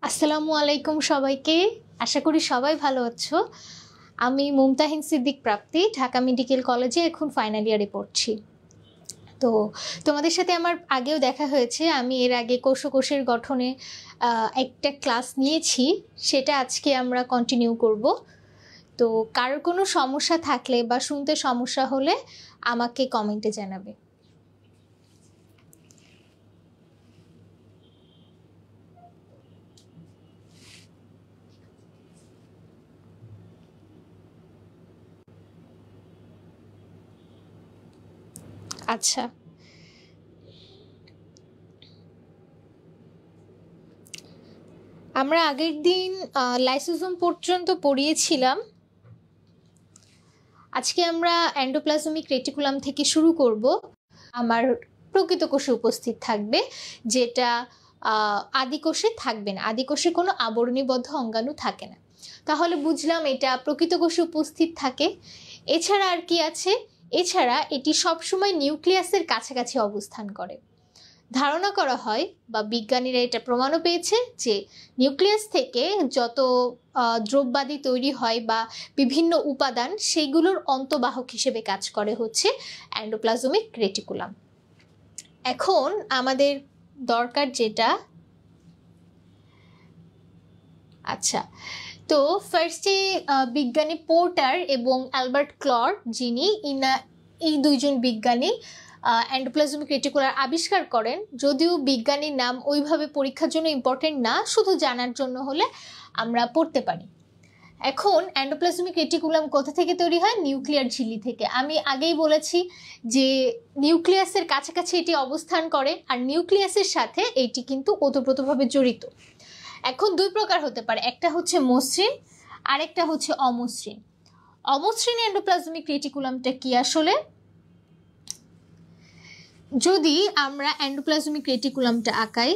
আসসালামু আলাইকুম সবাইকে। আশা করি সবাই ভালো আছো। আমি মুমতাহিন সিদ্দিক প্রাপ্তি, ঢাকা মেডিকেল কলেজে এখন ফাইনাল ইয়ারে পড়ছি। তো তোমাদের সাথে আমার আগেও দেখা হয়েছে। আমি এর আগে কোষের গঠনে একটা ক্লাস নিয়েছি, সেটা আজকে আমরা কন্টিনিউ করব। তো কারোর কোনো সমস্যা থাকলে বা শুনতে সমস্যা হলে আমাকে কমেন্টে জানাবে। আচ্ছা, আমরা আগের দিন লাইসোজোম পর্যন্ত পড়িয়েছিলাম। আজকে আমরা এন্ডোপ্লাজমিক রেটিকুলাম থেকে শুরু করব। আমার প্রকৃত কোষে উপস্থিত থাকবে, যেটা আদিকোষে থাকবে না। আদিকোষে কোনো আবরণীবদ্ধ অঙ্গাণু থাকে না। তাহলে বুঝলাম এটা প্রকৃত কোষে উপস্থিত থাকে। এছাড়া আর কি আছে? এছাড়া এটি সবসময় নিউক্লিয়াসের কাছাকাছি অবস্থান করে। ধারণা করা হয় বা বিজ্ঞানীরা এটা প্রমাণও পেয়েছে যে নিউক্লিয়াস থেকে যত দ্রব্যাদি তৈরি হয় বা বিভিন্ন উপাদান, সেগুলোর অন্তবাহক হিসেবে কাজ করে হচ্ছে এন্ডোপ্লাজমিক রেটিকুলাম। এখন আমাদের দরকার যেটা, আচ্ছা, তো ফার্স্টে বিজ্ঞানী পোর্টার এবং অ্যালবার্ট ক্লর, যিনি এই দুইজন বিজ্ঞানী এন্ডোপ্লাজমিক রেটিকুলার আবিষ্কার করেন। যদিও বিজ্ঞানীর নাম ওইভাবে পরীক্ষার জন্য ইম্পর্টেন্ট না, শুধু জানার জন্য হলে আমরা পড়তে পারি। এখন এন্ডোপ্লাজমিক রেটিকুলাম কোথা থেকে তৈরি হয়? নিউক্লিয়ার ঝিল্লি থেকে। আমি আগেই বলেছি যে নিউক্লিয়াসের কাছাকাছি এটি অবস্থান করে, আর নিউক্লিয়াসের সাথে এটি কিন্তু ওতপ্রোতভাবে জড়িত। এখন দুই প্রকার হতে পারে, একটা হচ্ছে মসৃণ আর একটা হচ্ছে অমসৃণ। অমসৃণ এন্ডোপ্লাজমিক রেটিকুলামটা কি আসলে? যদি আমরা এন্ডোপ্লাজমিক রেটিকুলামটা আঁকাই,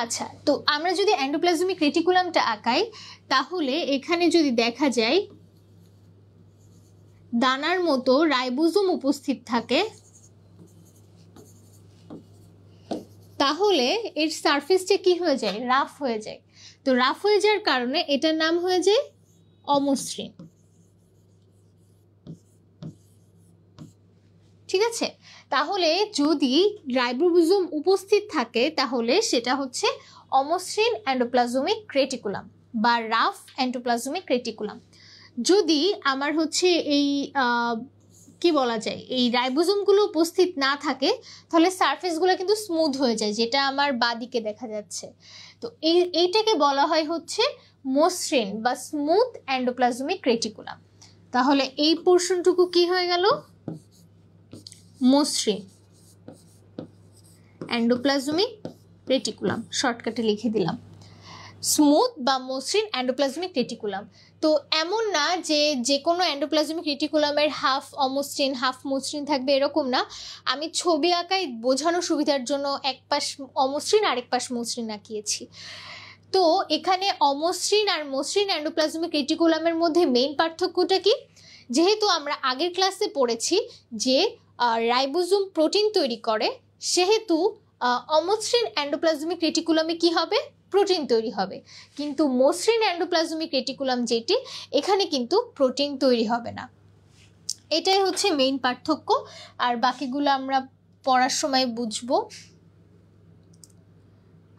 আচ্ছা, তো আমরা যদি এন্ডোপ্লাজমিক রেটিকুলামটা আঁকাই, তাহলে এখানে যদি দেখা যায় দানার মতো রাইবোজোম উপস্থিত থাকে, তাহলে এর সারফেসটা কি হয়ে যায়? রাফ হয়ে যায়। তো রাফ হয়ে যাওয়ার কারণে এটার নাম হয়ে যায় অমসৃণ। ঠিক আছে, তাহলে যদি রাইবোজোম উপস্থিত থাকে তাহলে সেটা হচ্ছে অমসৃণ এন্ডোপ্লাজমিক রেটিকুলাম বা রাফ এন্ডোপ্লাজমিক রেটিকুলাম। যদি আমার হচ্ছে এই কি বলা যায়, এই রাইবোজোমগুলো উপস্থিত না থাকে, তাহলে সারফেসগুলো কিন্তু স্মুথ হয়ে যায়, যেটা আমার বাঁদিকে দেখা যাচ্ছে। তো এইটাকে বলা হয় হচ্ছে মসৃণ বা স্মুথ এন্ডোপ্লাজমিক রেটিকুলাম। তাহলে এই পোর্শনটুকু কি হয়ে গেল? মসৃণ এন্ডোপ্লাজমিক রেটিকুলাম, শর্টকাটে লিখে দিলাম স্মুথ বা মসৃণ এন্ডোপ্লাজমিক রেটিকুলাম। তো এমন না যে যে কোনো এন্ডোপ্লাজমিক রেটিকুলামের হাফ অমসৃণ হাফ মসৃণ থাকবে, এরকম না। আমি ছবি আঁকায় বোঝানোর সুবিধার জন্য এক পাশ অমসৃণ আরেক পাশ মসৃণ আঁকিয়েছি। তো এখানে অমসৃণ আর মসৃণ এন্ডোপ্লাজমিক রেটিকুলামের মধ্যে মেইন পার্থক্যটা কি? যেহেতু আমরা আগের ক্লাসে পড়েছি যে রাইবোজোম প্রোটিন তৈরি করে, সেহেতু অমসৃণ এন্ডোপ্লাজমিক রেটিকুলামে কি হবে? প্রোটিন তৈরি হবে। কিন্তু মসৃণ এন্ডোপ্লাজমিক রেটিকুলাম যেটি, এখানে কিন্তু প্রোটিন তৈরি হবে না। এটাই হচ্ছে মেইন পার্থক্য, আর বাকিগুলো আমরা পড়ার সময় বুঝবো।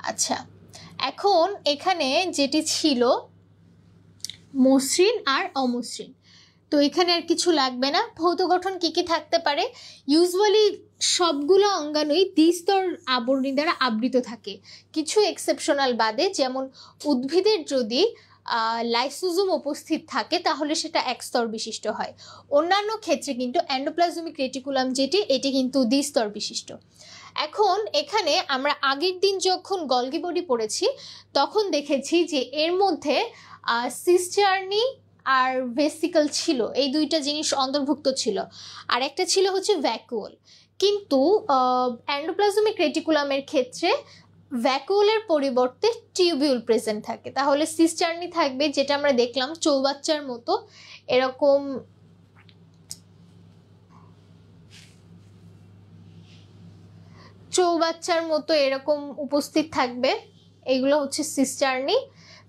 আচ্ছা, এখন এখানে যেটি ছিল মসৃণ আর অমসৃণ, তো এখানে আর কিছু লাগবে না। ভৌত গঠন কি কি থাকতে পারে? ইউজুয়ালি সবগুলো অঙ্গাণুই দ্বিস্তর আবরণী দ্বারা আবৃত থাকে, কিছু এক্সেপশনাল বাদে। যেমন উদ্ভিদের যদি লাইসোজোম উপস্থিত থাকে তাহলে সেটা একস্তর বিশিষ্ট হয়। অন্যান্য ক্ষেত্রে কিন্তু এন্ডোপ্লাজমিক রেটিকুলাম যেটি, এটি কিন্তু দ্বিস্তর বিশিষ্ট। এখন এখানে আমরা আগের দিন যখন গলগি বডি পড়েছি তখন দেখেছি যে এর মধ্যে সিস্টার্নি আর ভেসিকল ছিল, এই দুইটা জিনিস অন্তর্ভুক্ত ছিল, আর একটা ছিল হচ্ছে ভ্যাকুওল। কিন্তু এন্ডোপ্লাজমিক রেটিকুলামের ক্ষেত্রে ভ্যাকুওলের পরিবর্তে টিউবিউল প্রেজেন্ট থাকে। তাহলে সিস্টার্নি থাকবে, যেটা আমরা দেখলাম চৌবাচ্চার মতো এরকম চৌবাচ্চার মতো এরকম উপস্থিত থাকবে, এগুলো হচ্ছে সিস্টার্নি।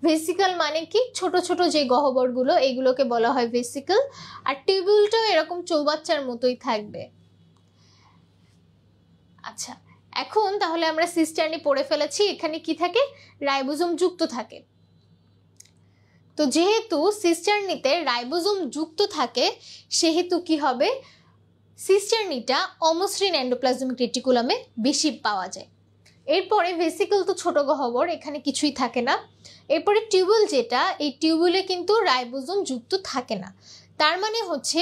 ভেসিকল মানে কি, ছোট ছোট যে গহ্বরগুলো এগুলোকে বলা হয় ভেসিকল। আর টিউবিউলটাও এরকম চৌবাচ্চার মতোই থাকবে। আচ্ছা, এখন তাহলে আমরা সিস্টার্নি পড়ে ফেলেছি। এখানে কি থাকে, রাইবোজোম যুক্ত থাকে। তো যেহেতু সিস্টার্নিতে রাইবোজোম যুক্ত থাকে সেহেতু কি হবে, সিস্টার্নিটা অমসৃণ এন্ডোপ্লাজমিক রেটিকুলামে বেশি পাওয়া যায়। এরপরে ভেসিকল তো ছোট গহ্বর, এখানে কিছুই থাকে না। এরপরে টিউবুল, যেটা এই টিউবুলে কিন্তু রাইবোজোম যুক্ত থাকে না। তার মানে হচ্ছে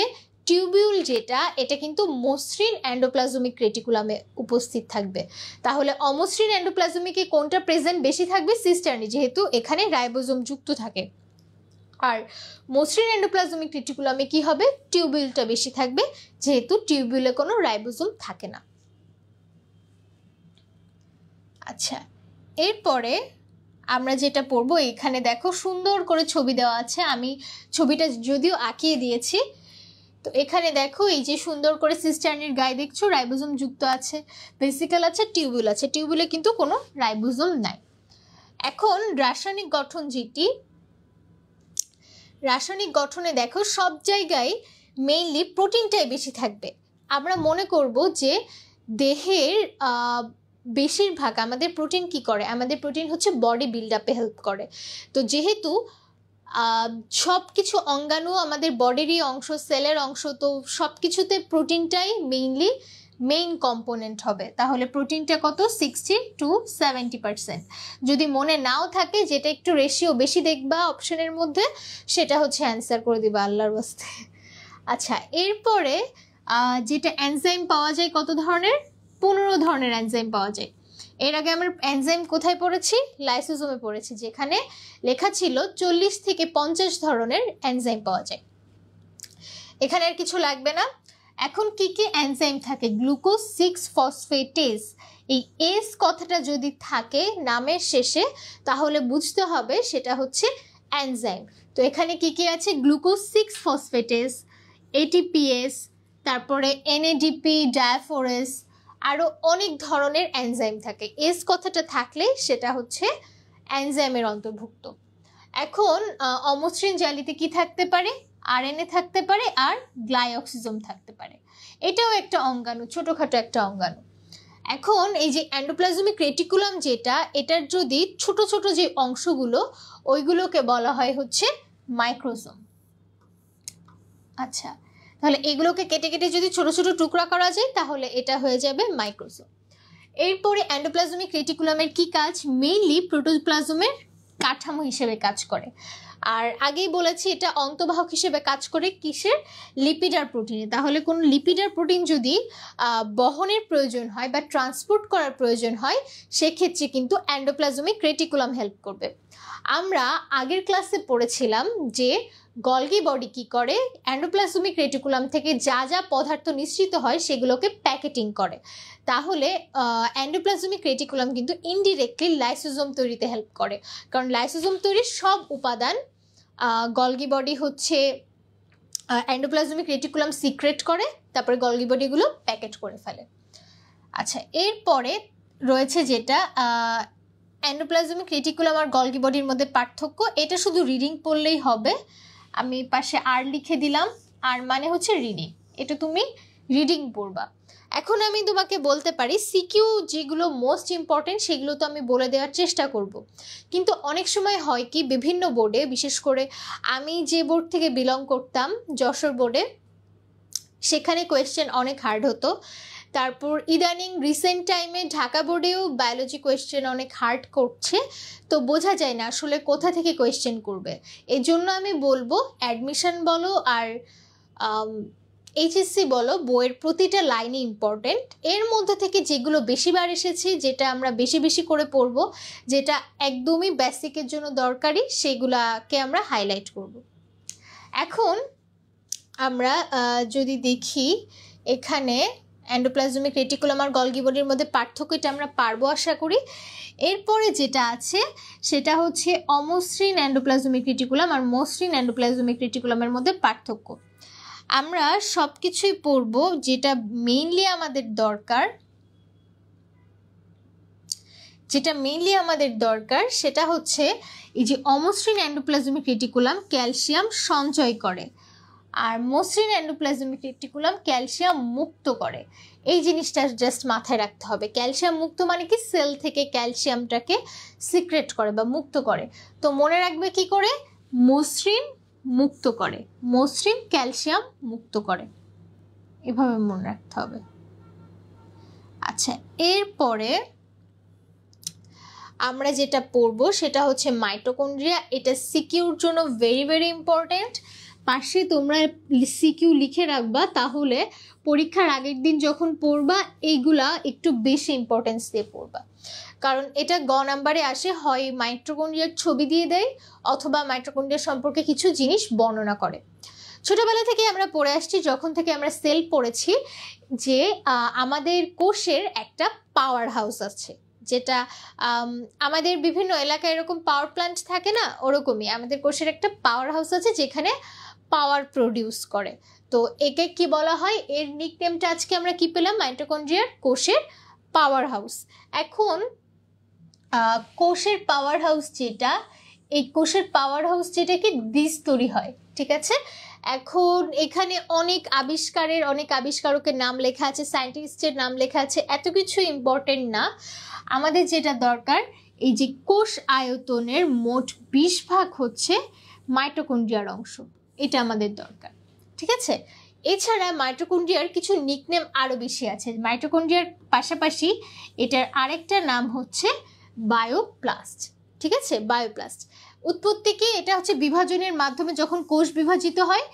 টিউবিউল যেটা, এটা কিন্তু মসৃণ এন্ডোপ্লাজমিক রেটিকুলামে উপস্থিত থাকবে। তাহলে অমসৃণ এন্ডোপ্লাজমিকে কোনটা প্রেজেন্ট বেশি থাকবে, সিস্টার্নি, যেহেতু এখানে রাইবোজোম যুক্ত থাকে। আর মসৃণ এন্ডোপ্লাজমিক রেটিকুলামে কি হবে, টিউবিউলটা বেশি থাকবে, যেহেতু টিউবিউলে কোনো রাইবোজোম থাকে না। আচ্ছা, এরপরে আমরা যেটা পড়বো, এখানে দেখো সুন্দর করে ছবি দেওয়া আছে, আমি ছবিটা যদিও আঁকিয়ে দিয়েছি। তো এখানে দেখো এই যে সুন্দর করে সিস্টার্নির গায়ে দেখছো রাইবোজোম যুক্ত আছে, ভেসিকল আছে, টিউবিউল আছে। টিউবিউলে কিন্তু কোনো রাইবোজোম নাই। এখন রাসায়নিক গঠন যেটি, রাসায়নিক গঠনে দেখো সব জায়গায় মেইনলি প্রোটিনটাই বেশি থাকবে। আমরা মনে করব যে দেহের বেশিরভাগ আমাদের প্রোটিন কি করে, আমাদের প্রোটিন হচ্ছে বডি বিল্ড আপে হেল্প করে। তো যেহেতু সব কিছু অঙ্গাণু আমাদের বডিরই অংশ, সেলের অংশ, তো সব কিছুতে প্রোটিনটাই মেইন কম্পোনেন্ট হবে। তাহলে প্রোটিনটা কত, 60 to 70%। যদি মনে নাও থাকে, যেটা একটু রেশিও বেশি দেখবা অপশনের মধ্যে, সেটা হচ্ছে অ্যান্সার করে দিবা আল্লাহর ওয়াস্তে। আচ্ছা, এরপরে যেটা এনজাইম পাওয়া যায় কত ধরনের, 15 ধরনের এনজাইম পাওয়া যায়। এর আগে আমরা এনজাইম কোথায় পড়েছি, লাইসোজোমে পড়েছি, যেখানে লেখা ছিল 40 থেকে 50 ধরনের এনজাইম পাওয়া যায়। এখানে আর কিছু লাগবে না। এখন কি কি এনজাইম থাকে, গ্লুকোজ 6 ফসফেটেজ, এই এস কথাটা যদি থাকে নামের শেষে তাহলে বুঝতে হবে সেটা হচ্ছে এনজাইম। তো এখানে কি কি আছে, গ্লুকোজ 6 ফসফেটেজ, এটিপিএস, তারপরে এনএডিপি, ডায়াফোরেস, আরও অনেক ধরনের এনজাইম থাকে। এস কথাটা থাকলে সেটা হচ্ছে এনজাইমের অন্তর্ভুক্ত। এখন অমসৃণ জালিতে কি থাকতে পারে, আরএনএ থাকতে পারে, আর গ্লাইঅক্সিজোম থাকতে পারে। এটাও একটা অঙ্গাণু, ছোটোখাটো একটা অঙ্গাণু। এখন এই যে এন্ডোপ্লাজমিক রেটিকুলাম যেটা, এটার যদি ছোট ছোট যে অংশগুলো, ওইগুলোকে বলা হয় হচ্ছে মাইক্রোজোম। আচ্ছা, তাহলে এগুলোকে কেটে কেটে যদি ছোট ছোট টুকরা করা যায় তাহলে এটা হয়ে যাবে মাইক্রোজোম। এরপরে এন্ডোপ্লাজমিক রেটিকুলামের কি কাজ, মেইনলি প্রোটোপ্লাজমের কাঠামো হিসেবে কাজ করে। আর আগেই বলেছি এটা অন্তঃবাহক হিসেবে কাজ করে কিসের, লিপিড আর প্রোটিনে। তাহলে কোন লিপিড আর প্রোটিন যদি বহনের প্রয়োজন হয় বা ট্রান্সপোর্ট করার প্রয়োজন হয়, সেক্ষেত্রে কিন্তু এন্ডোপ্লাজমিক রেটিকুলাম হেল্প করবে। আমরা আগের ক্লাসে পড়েছিলাম যে গলগি বডি কি করে, এন্ডোপ্লাজমিক রেটিকুলাম থেকে যা যা পদার্থ নিঃসৃত হয় সেগুলোকে প্যাকেটিং করে। তাহলে এন্ডোপ্লাজমিক রেটিকুলাম কিন্তু ইনডিরেক্টলি লাইসোজোম তৈরিতে হেল্প করে, কারণ লাইসোজোম তৈরির সব উপাদান গলগি বডি হচ্ছে এন্ডোপ্লাজমিক রেটিকুলাম সিক্রেট করে, তারপরে গলগি বডিগুলো প্যাকেট করে ফেলে। আচ্ছা, এরপরে রয়েছে যেটা এন্ডোপ্লাজমিক রেটিকুলাম আর গলগি বডির মধ্যে পার্থক্য, এটা শুধু রিডিং পড়লেই হবে। আমি পাশে আর লিখে দিলাম, আর মানে হচ্ছে রিডিং, এটা তুমি রিডিং পড়বা। এখন আমি তোমাকে বলতে পারি সিকিউ যেগুলো মোস্ট ইম্পর্টেন্ট সেগুলো তো আমি বলে দেওয়ার চেষ্টা করব, কিন্তু অনেক সময় হয় কি বিভিন্ন বোর্ডে, বিশেষ করে আমি যে বোর্ড থেকে বিলং করতাম যশোর বোর্ডে, সেখানে কোয়েশ্চেন অনেক হার্ড হতো। তারপর ইদানিং রিসেন্ট টাইমে ঢাকা বোর্ডেও বায়োলজি কোয়েশ্চেন অনেক হার্ড করছে, তো বোঝা যায় না আসলে কোথা থেকে কোয়েশ্চেন করবে। এই জন্য আমি বলবো অ্যাডমিশন বলো আর এইচএসসি বলো, বইয়ের প্রতিটা লাইনই ইম্পর্টেন্ট। এর মধ্যে থেকে যেগুলো বেশিবার এসেছে, যেটা আমরা বেশি বেশি করে পড়ব, যেটা একদমই বেসিকের জন্য দরকারি, সেগুলাকে আমরা হাইলাইট করব। এখন আমরা যদি দেখি এখানে এন্ডোপ্লাজমিক রেটিকুলাম আর গলগি বডির মধ্যে পার্থক্য, এটা আমরা পারবো আশা করি। এরপরে যেটা আছে সেটা হচ্ছে অমসৃণ এন্ডোপ্লাজমিক রেটিকুলাম আর মসৃণ এন্ডোপ্লাজমিক রেটিকুলামের মধ্যে পার্থক্য। আমরা সব কিছুই পড়বো, যেটা মেইনলি আমাদের দরকার যেটা মেইনলি আমাদের দরকার সেটা হচ্ছে এই যে অমসৃণ এন্ডোপ্লাজমিক রেটিকুলাম ক্যালসিয়াম সঞ্চয় করে, আর মসৃণ এন্ডোপ্লাজমিক রেটিকুলাম ক্যালসিয়াম মুক্ত করে। এই জিনিসটা জাস্ট মাথায় রাখতে হবে। ক্যালসিয়াম মুক্ত মানে কি, সেল থেকে ক্যালসিয়ামটাকে সিক্রেট করে বা মুক্ত করে। তো মনে রাখবে কি করে, মসৃণ মুক্ত করে, মসৃণ ক্যালসিয়াম মুক্ত করে, এভাবে মনে রাখতে হবে। আচ্ছা, এরপরে আমরা যেটা পড়বো সেটা হচ্ছে মাইটোকন্ড্রিয়া। এটা সিকিউর জন্য ভেরি ভেরি ইম্পর্টেন্ট। পাশে তোমরা সিকিউ লিখে রাখবা, তাহলে পরীক্ষার আগের দিন যখন পড়বা এইগুলা একটু বেশি ইম্পর্টেন্স দিয়ে পড়বা। কারণ এটা গ নাম্বারে আসে, হয় মাইটোকন্ড্রিয়ার ছবি দিয়ে দেয় অথবা মাইটোকন্ড্রিয়া সম্পর্কে কিছু জিনিস বর্ণনা করে। ছোটবেলা থেকে আমরা পড়ে আসছি, যখন থেকে আমরা সেল পড়েছি, যে আমাদের কোষের একটা পাওয়ার হাউস আছে, যেটা আমাদের বিভিন্ন এলাকায় এরকম পাওয়ার প্ল্যান্ট থাকে না, ওরকমই আমাদের কোষের একটা পাওয়ার হাউস আছে যেখানে পাওয়ার প্রডিউস করে। তো একে কি বলা হয়, এর নিকনেমটা আজকে আমরা কি পেলাম, মাইটোকন্ড্রিয়ার কোষের পাওয়ার হাউস। এখন কোষের পাওয়ার হাউস যেটা, এই কোষের পাওয়ার হাউস যেটাকে দ্বিস্তরী হয়, ঠিক আছে। এখন এখানে অনেক আবিষ্কারকের নাম লেখা আছে, সায়েন্টিস্টের নাম লেখা আছে, এত কিছু ইম্পর্টেন্ট না। আমাদের যেটা দরকার, এই যে কোষ আয়তনের মোট 20 ভাগ হচ্ছে মাইটোকন্ড্রিয়ার অংশ, এটা আমাদের দরকার, ঠিক আছে। এছাড়া মাইটোকন্ড্রিয়ার কিছু নিকনেম আরও বেশি আছে। মাইটোকন্ড্রিয়ার পাশাপাশি এটার আরেকটা নাম হচ্ছে বায়োপ্লাস্ট, ঠিক আছে। বায়োপ্লাস্ট উৎপত্তি কি, এটা হচ্ছে বিভাজনের মাধ্যমে যখন কোষ বিভাজিত হয়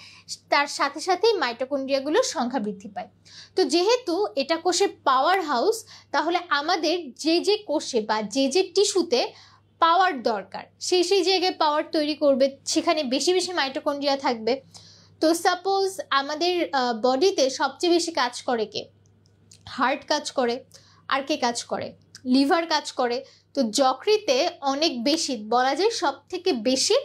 তার সাথে সাথেই মাইটোকন্ড্রিয়াগুলোর সংখ্যা বৃদ্ধি পায়। তো যেহেতু এটা কোষের পাওয়ার হাউস, তাহলে আমাদের যে যে কোষে বা যে যে টিস্যুতে পাওয়ার দরকার সেই সেই জায়গায় পাওয়ার তৈরি করবে, সেখানে বেশি বেশি মাইটোকন্ড্রিয়া থাকবে। তো সাপোজ আমাদের বডিতে সবচেয়ে বেশি কাজ করে কে, হার্ট কাজ করে, আর কে কাজ করে, লিভার কাজ করে। তো যকৃতে অনেক বেশি, বলা যায় সব থেকে বেশি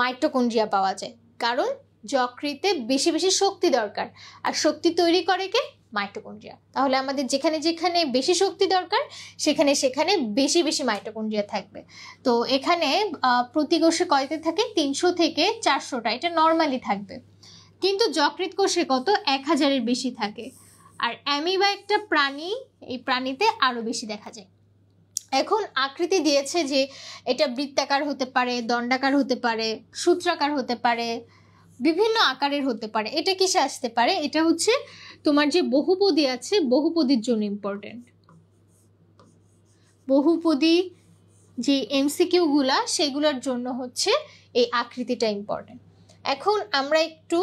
মাইটোকন্ড্রিয়া পাওয়া যায়, কারণ যকৃতে বেশি বেশি শক্তি দরকার, আর শক্তি তৈরি করে কে, মাইটোকন্ড্রিয়া। তাহলে আমাদের যেখানে যেখানে বেশি শক্তি দরকার সেখানে সেখানে বেশি বেশি মাইটোকন্ড্রিয়া থাকবে। তো এখানে প্রতি কোষে কয়তে থাকে, 300 থেকে 400টা, এটা নর্মালি থাকবে। কিন্তু যকৃৎ কোষে কত, 1000-এর বেশি থাকে। আর অ্যামিবা একটা প্রাণী, এই প্রাণীতে আরো বেশি দেখা যায়। এখন আকৃতি দিয়েছে যে এটা বৃত্তাকার হতে পারে, দণ্ডাকার হতে পারে, সূত্রাকার হতে পারে, বিভিন্ন আকারের হতে পারে। এটা কিসে আসতে পারে, এটা হচ্ছে তোমার যে বহুপদী আছে, বহুপদীর জন্য ইম্পর্টেন্ট। বহুপদী যে এমসিকিউ গুলা, সেগুলোর জন্য হচ্ছে এই আকৃতিটা ইম্পর্টেন্ট। এখন আমরা একটু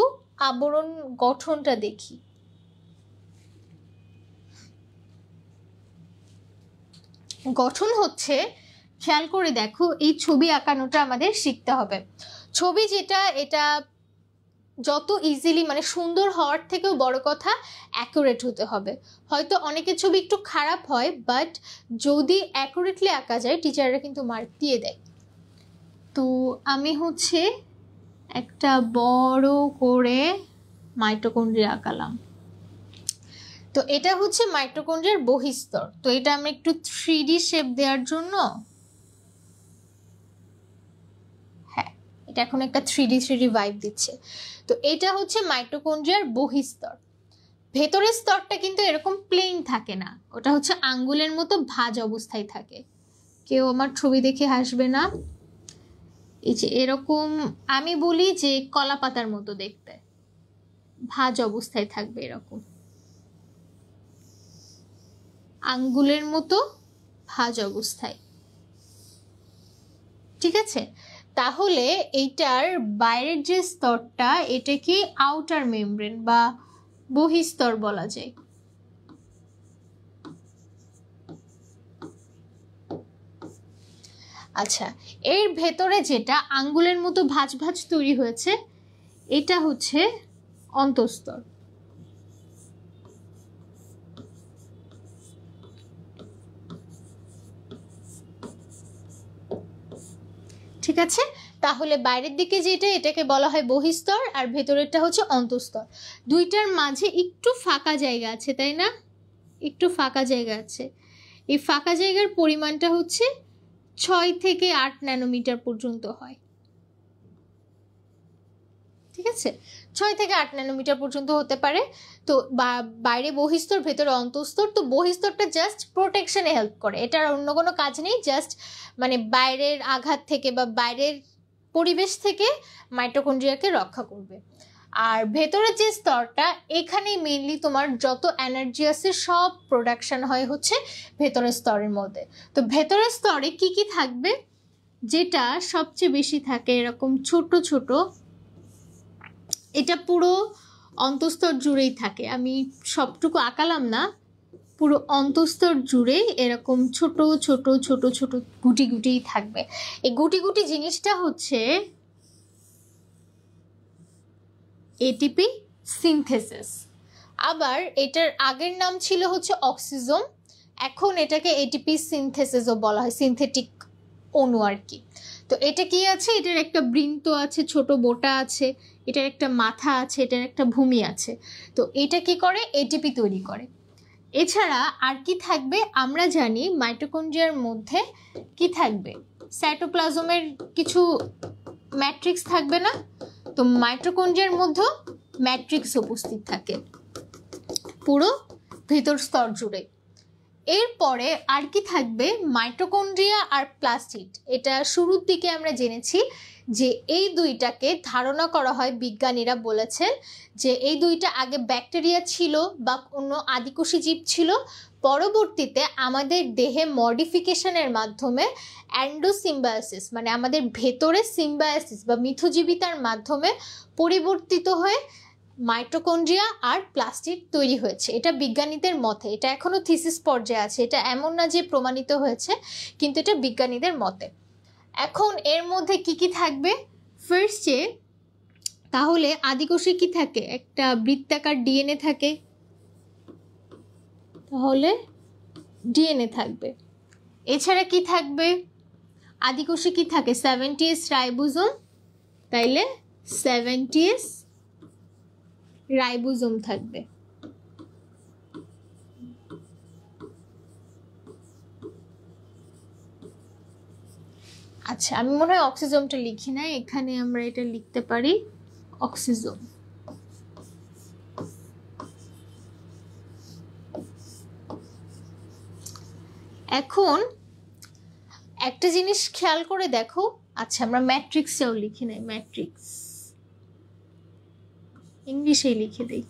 আবরণ গঠনটা দেখি। গঠন হচ্ছে, খেয়াল করে দেখো, এই ছবি আঁকানোটা আমাদের শিখতে হবে। ছবি যেটা, এটা যত ইজিলি, মানে সুন্দর হওয়ার থেকেও বড় কথা অ্যাকুরেট হতে হবে। হয়তো অনেকের ছবি একটু খারাপ হয়, বাট যদি অ্যাকুরেটলি আঁকা যায় টিচাররা কিন্তু মার্ক দিয়ে দেয়। তো আমি হচ্ছে একটা বড় করে মাইটোকন্ড্রিয়া আঁকালাম। তো এটা হচ্ছে মাইটোকন্ড্রিয়ার বহিস্তর। তো এটা আমি একটু 3D শেপ দেওয়ার জন্য, হ্যাঁ, এটা এখন একটা 3D ভাইব দিচ্ছে। তো এটা হচ্ছে মাইটোকন্ড্রিয়ার বহিস্তর। ভেতরের স্তরটা কিন্তু এরকম প্লেন থাকে না, ওটা হচ্ছে আঙ্গুলের মতো ভাঁজ অবস্থায় থাকে। কেউ আমার ছবি দেখে হাসবে না। এই যে এরকম, আমি বলি যে কলা পাতার মতো দেখতে, ভাঁজ অবস্থায় থাকবে এরকম, আঙ্গুলের মতো ভাঁজ অবস্থায়, ঠিক আছে। তাহলে এইটার বাইরের যে স্তরটা, এটা কি আউটার মেমব্রেন বা বহিস্তর বলা যায়। আচ্ছা, এর ভেতরে যেটা আঙ্গুলের মতো ভাঁজ ভাঁজ তৈরি হয়েছে, এটা হচ্ছে অন্তঃস্তর। ঠিক আছে, তাহলে বাইরের দিকে যেটা, এটাকে বলা হয় বহিস্তর, আর ভেতরেরটা হচ্ছে অন্তঃস্তর। দুইটার মাঝে একটু ফাঁকা জায়গা আছে, তাই না, একটু ফাঁকা জায়গা আছে। এই ফাঁকা জায়গার পরিমাণটা হচ্ছে 6 থেকে 8 ন্যানোমিটার পর্যন্ত হয়। ঠিক আছে, 6 থেকে 8 ন্যানোমিটার পর্যন্ত হতে পারে। তো বাইরে বহিস্তর, ভেতরে অন্তঃস্তর। তো বহিস্তরটা জাস্ট প্রোটেকশনে হেল্প করে, এটার অন্য কোনো কাজ নেই, জাস্ট মানে বাইরের আঘাত থেকে বা বাইরের পরিবেশ থেকে মাইটোকন্ড্রিয়াকে রক্ষা করবে। আর ভেতরের যে স্তরটা, এখানেই মেইনলি তোমার যত এনার্জি আছে সব প্রোডাকশন হয় হচ্ছে ভেতরের স্তরের মধ্যে। তো ভেতরের স্তরে কি কি থাকবে, যেটা সবচেয়ে বেশি থাকে এরকম ছোট ছোট, এটা পুরো অন্তঃস্তর জুড়েই থাকে, আমি সবটুকু আঁকালাম না, পুরো অন্তঃস্তর জুড়ে এরকম ছোট ছোট ছোট ছোট গুটি গুটিই থাকবে। এই গুটি গুটি জিনিসটা হচ্ছে এটিপি সিনথেসিস। আবার এটার আগের নাম ছিল হচ্ছে অক্সিজোম, এখন এটাকে এটিপি সিনথেসিসও বলা হয়, সিনথেটিক অণু আর কি। তো এটা কি আছে, এটার একটা বৃন্ত আছে, ছোট বোটা আছে, এটার একটা মাথা আছে, এটার একটা ভূমি আছে। তো এটা কি করে, এটিপি তৈরি করে। এছাড়া আর কি থাকবে, আমরা জানি মাইটোকন্ড্রিয়ার মধ্যে কি থাকবে, সাইটোপ্লাজমের কিছু ম্যাট্রিক্স থাকবে না? তো মাইটোকন্ড্রিয়ার মধ্যে ম্যাট্রিক্স উপস্থিত থাকে পুরো ভেতর স্তর জুড়ে। এরপরে আর কি থাকবে, মাইটোকন্ড্রিয়া আর প্লাস্টিড। এটা শুরুর দিকে আমরা জেনেছি যে এই দুইটাকে ধারণা করা হয়, বিজ্ঞানীরা বলেছেন যে এই দুইটা আগে ব্যাকটেরিয়া ছিল বা অন্য আদিকোষী জীব ছিল, পরবর্তীতে আমাদের দেহে মডিফিকেশনের মাধ্যমে অ্যান্ডোসিম্বায়োসিস মানে আমাদের ভেতরে সিম্বায়োসিস বা মিথজীবিতার মাধ্যমে পরিবর্তিত হয়ে মাইটোকন্ড্রিয়া আর প্লাস্টিড তৈরি হয়েছে। এটা বিজ্ঞানীদের মতে, এটা এখনো থিসিস পর্যায়ে আছে, এটা এমন না যে প্রমাণিত হয়েছে, কিন্তু এটা বিজ্ঞানীদের মতে। এখন এর মধ্যে কি কি থাকবে, ফার্স্টে তাহলে আদিকোষে কি থাকে, একটা বৃত্তাকার ডিএনএ থাকে, তাহলে ডিএনএ থাকবে। এছাড়া কি থাকবে, আদিকোষে কি থাকে, 70S রাইবোজোম, তাইলে 70S রাইবোজোম থাকবে। আচ্ছা, আমি মনে হয় অক্সিজোমটা লিখি না, এখানে আমরা এটা লিখতে পারি অক্সিজোম। এখন একটা জিনিস খেয়াল করে দেখো, আচ্ছা আমরা ম্যাট্রিক্সটাও লিখি নাই, ম্যাট্রিক্স ইংলিশেই লিখে দেই।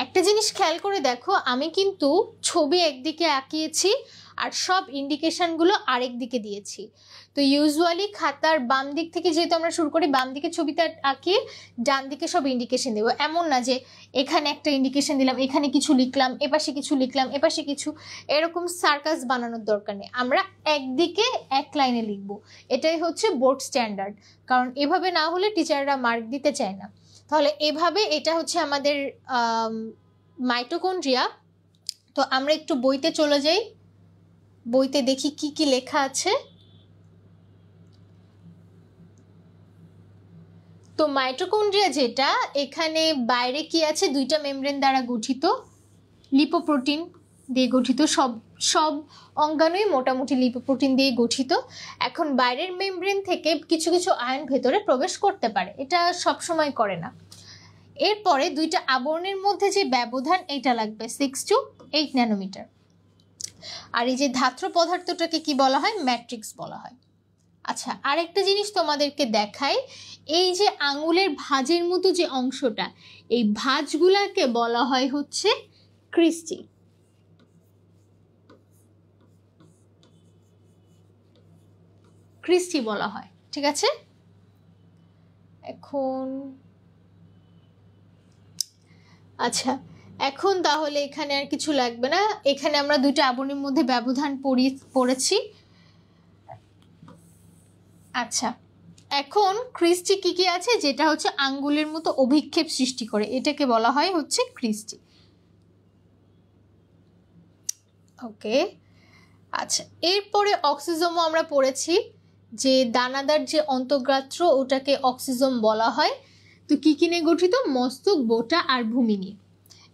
একটা জিনিস খেয়াল করে দেখো, আমি কিন্তু ছবি একদিকে আঁকিয়েছি আর সব ইন্ডিকেশনগুলো আরেক দিকে দিয়েছি। তো ইউজুয়ালি খাতার বাম দিক থেকে যেহেতু আমরা শুরু করি, বাম দিকে ছবিটা আঁকিয়ে ডান দিকে সব ইন্ডিকেশন দেবো, এমন না যে এখানে একটা ইন্ডিকেশন দিলাম, এখানে কিছু লিখলাম, এপাশে কিছু লিখলাম, এপাশে কিছু, এরকম সার্কাস বানানোর দরকার নেই, আমরা একদিকে এক লাইনে লিখবো। এটাই হচ্ছে বোর্ড স্ট্যান্ডার্ড, কারণ এভাবে না হলে টিচাররা মার্ক দিতে চায় না। তাহলে এভাবে এটা হচ্ছে আমাদের মাইটোকন্ড্রিয়া। তো আমরা একটু বইতে চলে যাই, বইতে দেখি কি কি লেখা আছে। তো মাইটোকন্ড্রিয়া যেটা, এখানে বাইরে কি আছে, দুইটা মেমব্রেন দ্বারা গঠিত, লিপোপ্রোটিন দিয়ে গঠিত, সব অঙ্গাণুই মোটামুটি লিপোপ্রোটিন দিয়ে গঠিত। এখন বাইরের মেমব্রেন থেকে কিছু কিছু আয়ন ভেতরে প্রবেশ করতে পারে, এটা সব সময় করে না। এরপরে দুইটা আবরণের মধ্যে যে ব্যবধান, এটা লাগবে 6 to 8 ন্যানোমিটার। আর এই যে ধাত্র পদার্থটাকে কি বলা হয়, ম্যাট্রিক্স বলা হয়। আচ্ছা, আরেকটা জিনিস তোমাদেরকে দেখাই, এই যে আঙুলের ভাঁজের মতো যে অংশটা, এই ভাঁজগুলাকে বলা হয় হচ্ছে ক্রিস্টি। ক্রিস্টি বলা হয়, ঠিক আছে। এখন আচ্ছা, এখন তাহলে এখানে আর কিছু লাগবে না, এখানে আমরা দুইটা আবরণের মধ্যে ব্যবধান পড়েছি। আচ্ছা, এখন ক্রিস্টি কি কি আছে, যেটা হচ্ছে আঙ্গুলের মতো অভিক্ষেপ সৃষ্টি করে, এটাকে বলা হয় হচ্ছে ক্রিস্টি। ওকে, আচ্ছা, এরপরে অক্সিজোমও আমরা পড়েছি, যে দানাদার যে অন্তঃগাত্র, ওটাকে অক্সিজোম বলা হয়। তো কি কি নিয়ে গঠিত, মস্তক, বোটা আর ভূমি নিয়ে।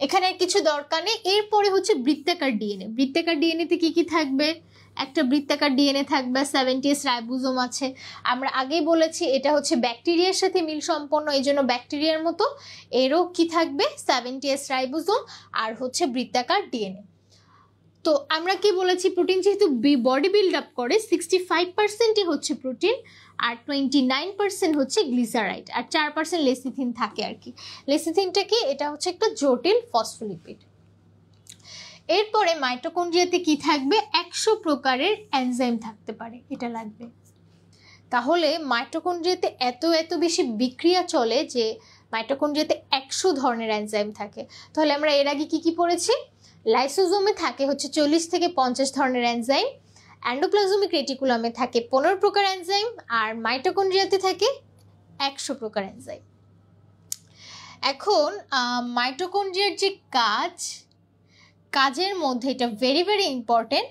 এখানে আর কিছু দরকার নেই। এরপরে হচ্ছে বৃত্তাকার ডিএনএ। বৃত্তাকার ডিএনএতে কি কি থাকবে? একটা বৃত্তাকার ডিএনএ থাকবে, 70s রাইবোজোম আছে। আমরা আগেই বলেছি এটা হচ্ছে ব্যাকটেরিয়ার সাথে মিল সম্পন্ন, এই জন্য ব্যাকটেরিয়ার মতো এরও কি থাকবে? 70s রাইবোজোম আর হচ্ছে বৃত্তাকার ডিএনএ। তো আমরা কি বলেছি, প্রোটিন যেহেতু বডি বিল্ড আপ করে 65%ই হচ্ছে প্রোটিন আর 29% হচ্ছে গ্লিসারাইড আর 4% লেসিথিন থাকে আর কি। লেসিথিনটা কি? এটা হচ্ছে একটা জটিল ফসফোলিপিড। এরপরে মাইটোকন্ড্রিয়াতে কি থাকবে? 100 প্রকারের এনজাইম থাকতে পারে, এটা লাগবে। তাহলে মাইটোকন্ড্রিয়াতে এত বেশি বিক্রিয়া চলে যে মাইটোকন্ড্রিয়াতে 100 ধরনের এনজাইম থাকে। তাহলে আমরা এর আগে কি পড়েছি? লাইসোজোমে থাকে হচ্ছে 40 থেকে 50 ধরনের এনজাইম, এন্ডোপ্লাজমিক রেটিকুলামে থাকে 15 প্রকার এনজাইম, আর মাইটোকন্ড্রিয়াতে থাকে 100 প্রকার এনজাইম। এখন মাইটোকন্ড্রিয়ার যে কাজের মধ্যে এটা ভেরি ইম্পর্টেন্ট।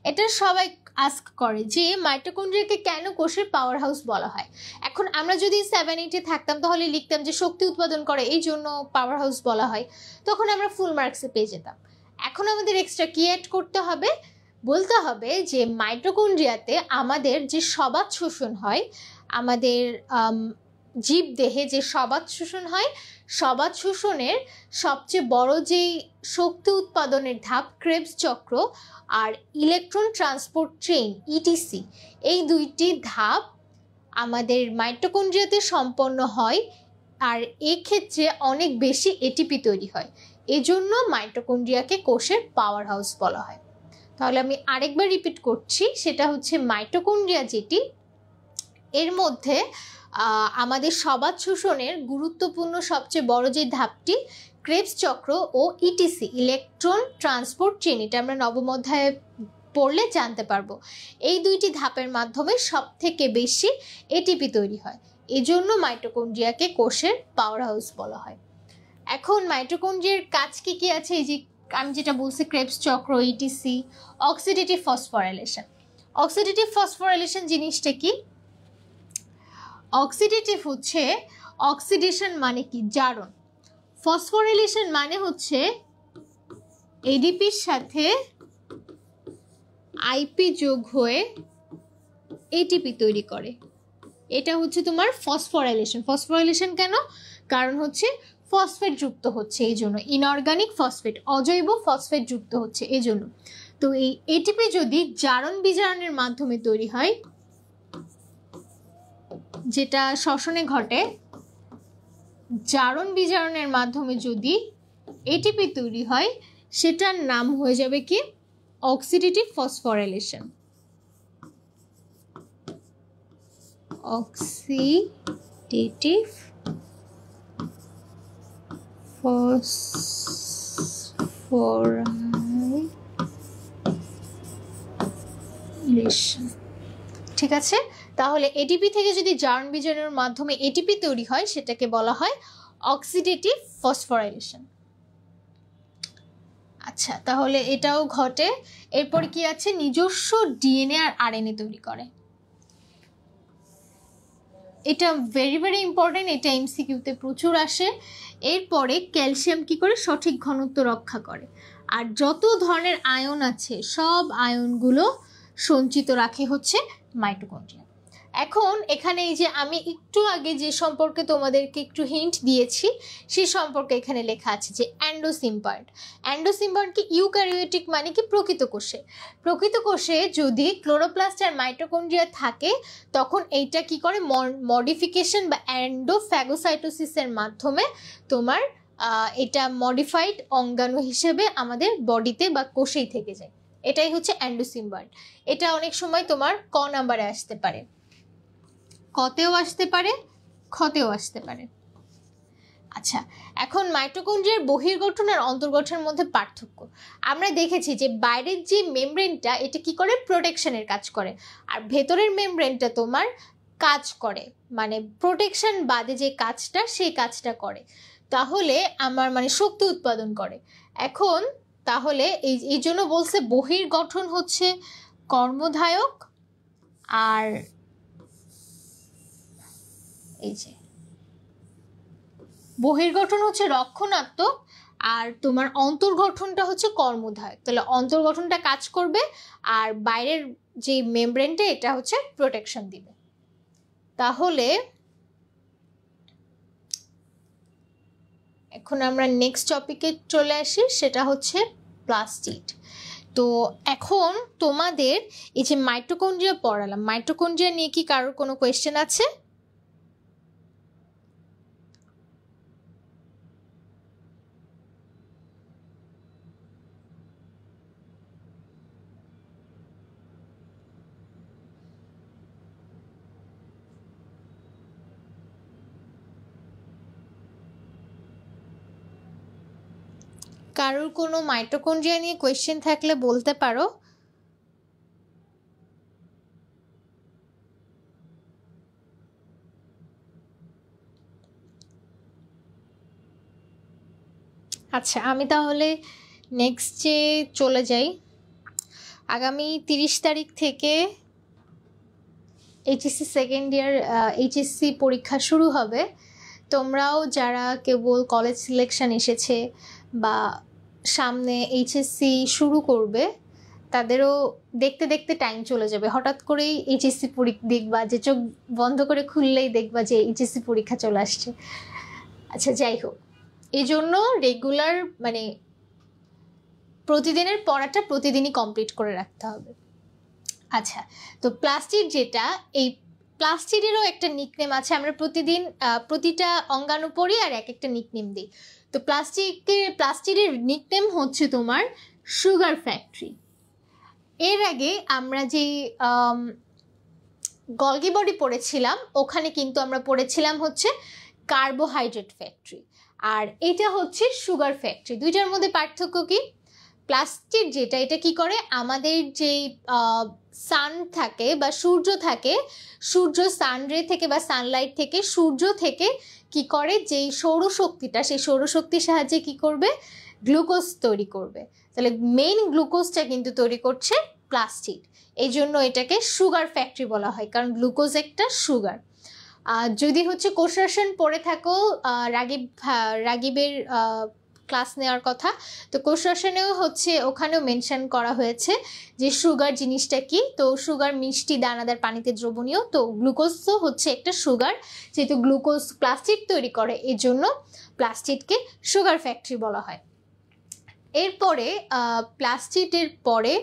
এটা সবাই আস্ক করে যে মাইটোকন্ড্রিয়াকে কেন কোষের পাওয়ার হাউস বলা হয়। এখন আমরা যদি 7-8-এ থাকতাম তাহলে লিখতাম যে শক্তি উৎপাদন করে এই জন্য পাওয়ার হাউস বলা হয়, তখন আমরা ফুল মার্কসে পেয়ে যেতাম। এখন আমাদের এক্সট্রা কি অ্যাড করতে হবে? বলতে হবে যে মাইটোকন্ড্রিয়াতে আমাদের যে সবাত শোষণ হয়, আমাদের জীব দেহে যে সবাত শোষণ হয়, সবাত শোষণের সবচেয়ে বড় যেই শক্তি উৎপাদনের ধাপ ক্রেবস চক্র আর ইলেকট্রন ট্রান্সপোর্ট চেইন ইটিসি, এই দুইটি ধাপ আমাদের মাইটোকন্ড্রিয়াতে সম্পন্ন হয় আর এক্ষেত্রে অনেক বেশি এটিপি তৈরি হয়। এজন্য মাইটোকন্ড্রিয়াকে কোষের পাওয়ার হাউস বলা হয়। তাহলে আমি আরেকবার রিপিট করছি, সেটা হচ্ছে মাইটোকন্ড্রিয়া যেটি, এর মধ্যে আমাদের সবাত শোষণের গুরুত্বপূর্ণ সবচেয়ে বড় যে ধাপটি ক্রেবস চক্র ও ইটিসি ইলেকট্রন ট্রান্সপোর্ট চেইন, এটা আমরা নবম অধ্যায়ে পড়লে জানতে পারবো। এই দুইটি ধাপের মাধ্যমে সব থেকে বেশি এটিপি তৈরি হয়, এজন্য মাইটোকন্ড্রিয়াকে কোষের পাওয়ার হাউস বলা হয়। এখন মাইটোকন্ড্রিয়ার কাজ কি আছে? এই যে আমি যেটা বলছি ক্রেবস চক্র, etc, oxidative phosphorylation. Oxidative phosphorylation জিনিসটা কি? অক্সিডেটিভ হচ্ছে অক্সিডেশন মানে কি? জারণ। ফসফোরাইলেশন মানে হচ্ছে এডিপির সাথে আইপি যোগ হয়ে এটিপি তৈরি করে, এটা হচ্ছে তোমার ফসফোরাইলেশন। ফসফোরাইলেশন কেন? কারণ হচ্ছে ফসফেট যুক্ত হচ্ছে, এই জন্য ইনঅর্গানিক ফসফেট, অজৈব ফসফেট যুক্ত হচ্ছে এই জন্য। তো এই এটিপি যদি জারণ বিজারণের মাধ্যমে তৈরি হয়, যেটা শ্বসনে ঘটে, জারণ বিজারণের মাধ্যমে যদি এটিপি তৈরি হয়, সেটার নাম হয়ে যাবে কি? Oxidative phosphorylation. অক্সিডেটিভ ফসফোরাইলেশন, ঠিক আছে? তাহলে এটিপি থেকে যদি জারণ বিজারণের মাধ্যমে এটিপি তৈরি হয়, সেটাকে বলা হয় অক্সিডেটিভ ফসফোরাইলেশন। আচ্ছা, তাহলে এটাও ঘটে। এরপর কি আছে? নিজস্ব ডিএনএ আর আরএনএ তৈরি করে। এটা ভেরি ইম্পর্টেন্ট, এটা এমসিকিউতে প্রচুর আসে। এরপরে ক্যালসিয়াম কি করে? সঠিক ঘনত্ব রক্ষা করে। আর যত ধরনের আয়ন আছে সব আয়নগুলো সঞ্চিত রাখে হচ্ছে মাইটোকন্ড্রিয়া। এখন এখানে এই যে আমি একটু আগে যে সম্পর্কে তোমাদেরকে একটু হিন্ট দিয়েছি, সেই সম্পর্কে এখানে লেখা আছে যে অ্যান্ডোসিম্বার্ট। অ্যান্ডোসিম্বার্ট কি? ইউক্যারিওটিক মানে কি? প্রকৃত কোষে। প্রকৃত কোষে যদি ক্লোরোপ্লাস্ট আর মাইটোকন্ড্রিয়া থাকে, তখন এইটা কি করে? মডিফিকেশন বা এন্ডোফ্যাগোসাইটোসিসের মাধ্যমে তোমার এটা মডিফাইড অঙ্গাণু হিসেবে আমাদের বডিতে বা কোষেই থেকে যায়। এটাই হচ্ছে অ্যান্ডোসিম্বার্ট। এটা অনেক সময় তোমার ক নাম্বারে আসতে পারে, কতেও আসতে পারে, ক্ষতেও আসতে পারে। আচ্ছা, এখন মাইটোকন্ড্রিয়ার বহির্গঠন আর অন্তর্গঠনের মধ্যে পার্থক্য আমরা দেখেছি যে বাইরের যে মেমব্রেনটা, এটা কি করে? প্রোটেকশনের কাজ করে, আর ভেতরের মেমব্রেনটা তোমার কাজ করে, মানে প্রোটেকশন বাদে যে কাজটা, সেই কাজটা করে। তাহলে আমার মানে শক্তি উৎপাদন করে। এখন তাহলে এই জন্য বলছে বহির্গঠন হচ্ছে কর্মধায়ক, আর এই যে বহির্গঠন হচ্ছে রক্ষণাত্মক আর তোমার অন্তর্গঠনটা হচ্ছে কর্মধারক, তাহলে অন্তর্গঠনটা কাজ করবে আর বাইরের যে মেমব্রেনটা এটা হচ্ছে প্রোটেকশন দিবে। তাহলে এখন আমরা নেক্সট টপিকে চলে আসি, সেটা হচ্ছে প্লাস্টিড। তো এখন তোমাদের এই যে মাইটোকন্ড্রিয়া পড়ালাম, মাইটোকন্ড্রিয়া নিয়ে কি কারোর কোনো কোয়েশ্চেন আছে? কারোর কোনো মাইটোকন্ড্রিয়া নিয়ে কোয়েশ্চেন থাকলে বলতে পারো। আচ্ছা, আমি তাহলে নেক্সটে চলে যাই। আগামী 30 তারিখ থেকে এইচএসসি সেকেন্ড ইয়ার এইচএসসি পরীক্ষা শুরু হবে। তোমরাও যারা কেবল কলেজ সিলেকশন এসেছে বা সামনে এইচএসসি শুরু করবে, তাদেরও দেখতে দেখতে টাইম চলে যাবে। হঠাৎ করেই এইচএসসি পরীক্ষা দেখবা যে চোখ বন্ধ করে খুললেই দেখবা যে এইচএসসি পরীক্ষা চলে আসছে। আচ্ছা, যাই হোক, এই জন্য রেগুলার মানে প্রতিদিনের পড়াটা প্রতিদিনই কমপ্লিট করে রাখতে হবে। আচ্ছা, তো প্লাস্টিড যেটা, এই প্লাস্টিডেরও একটা নিকনেম আছে। আমরা প্রতিদিন প্রতিটা অঙ্গাণু পড়ি আর এক একটা নিকনেম দিই। তো প্লাস্টিডের নিকনেম হচ্ছে তোমার সুগার ফ্যাক্টরি। এর আগে আমরা যে গলগি বডি পড়েছিলাম, ওখানে কিন্তু আমরা পড়েছিলাম হচ্ছে কার্বোহাইড্রেট ফ্যাক্টরি, আর এটা হচ্ছে সুগার ফ্যাক্টরি। দুইটার মধ্যে পার্থক্য কি? প্লাস্টিড যেটা, এটা কি করে, আমাদের যে সান থাকে বা সূর্য থাকে, সূর্য সানরে থেকে বা সানলাইট থেকে, সূর্য থেকে কি করে, যেই সৌরশক্তিটা, সেই সৌরশক্তির সাহায্যে কি করবে, গ্লুকোজ তৈরি করবে। তাহলে মেইন গ্লুকোজটা কিন্তু তৈরি করছে প্লাস্টিড। এই জন্য এটাকে সুগার ফ্যাক্টরি বলা হয়, কারণ গ্লুকোজ একটা সুগার। যদি হচ্ছে কোষরসায়ন পড়ে থাকো, রাগিবের ক্লাস নেওয়ার কথা, তো কোষরসায়নেও হচ্ছে ওখানেও মেনশন করা হয়েছে যে সুগার জিনিসটা কি। তো সুগার মিষ্টি দানাদার পানিতে দ্রবণীয়, তো গ্লুকোজও হচ্ছে একটা সুগার। যেহেতু গ্লুকোজ প্লাস্টিড তৈরি করে, এই জন্য প্লাস্টিডকে সুগার ফ্যাক্টরি বলা হয়। এরপরে প্লাস্টিডের পরে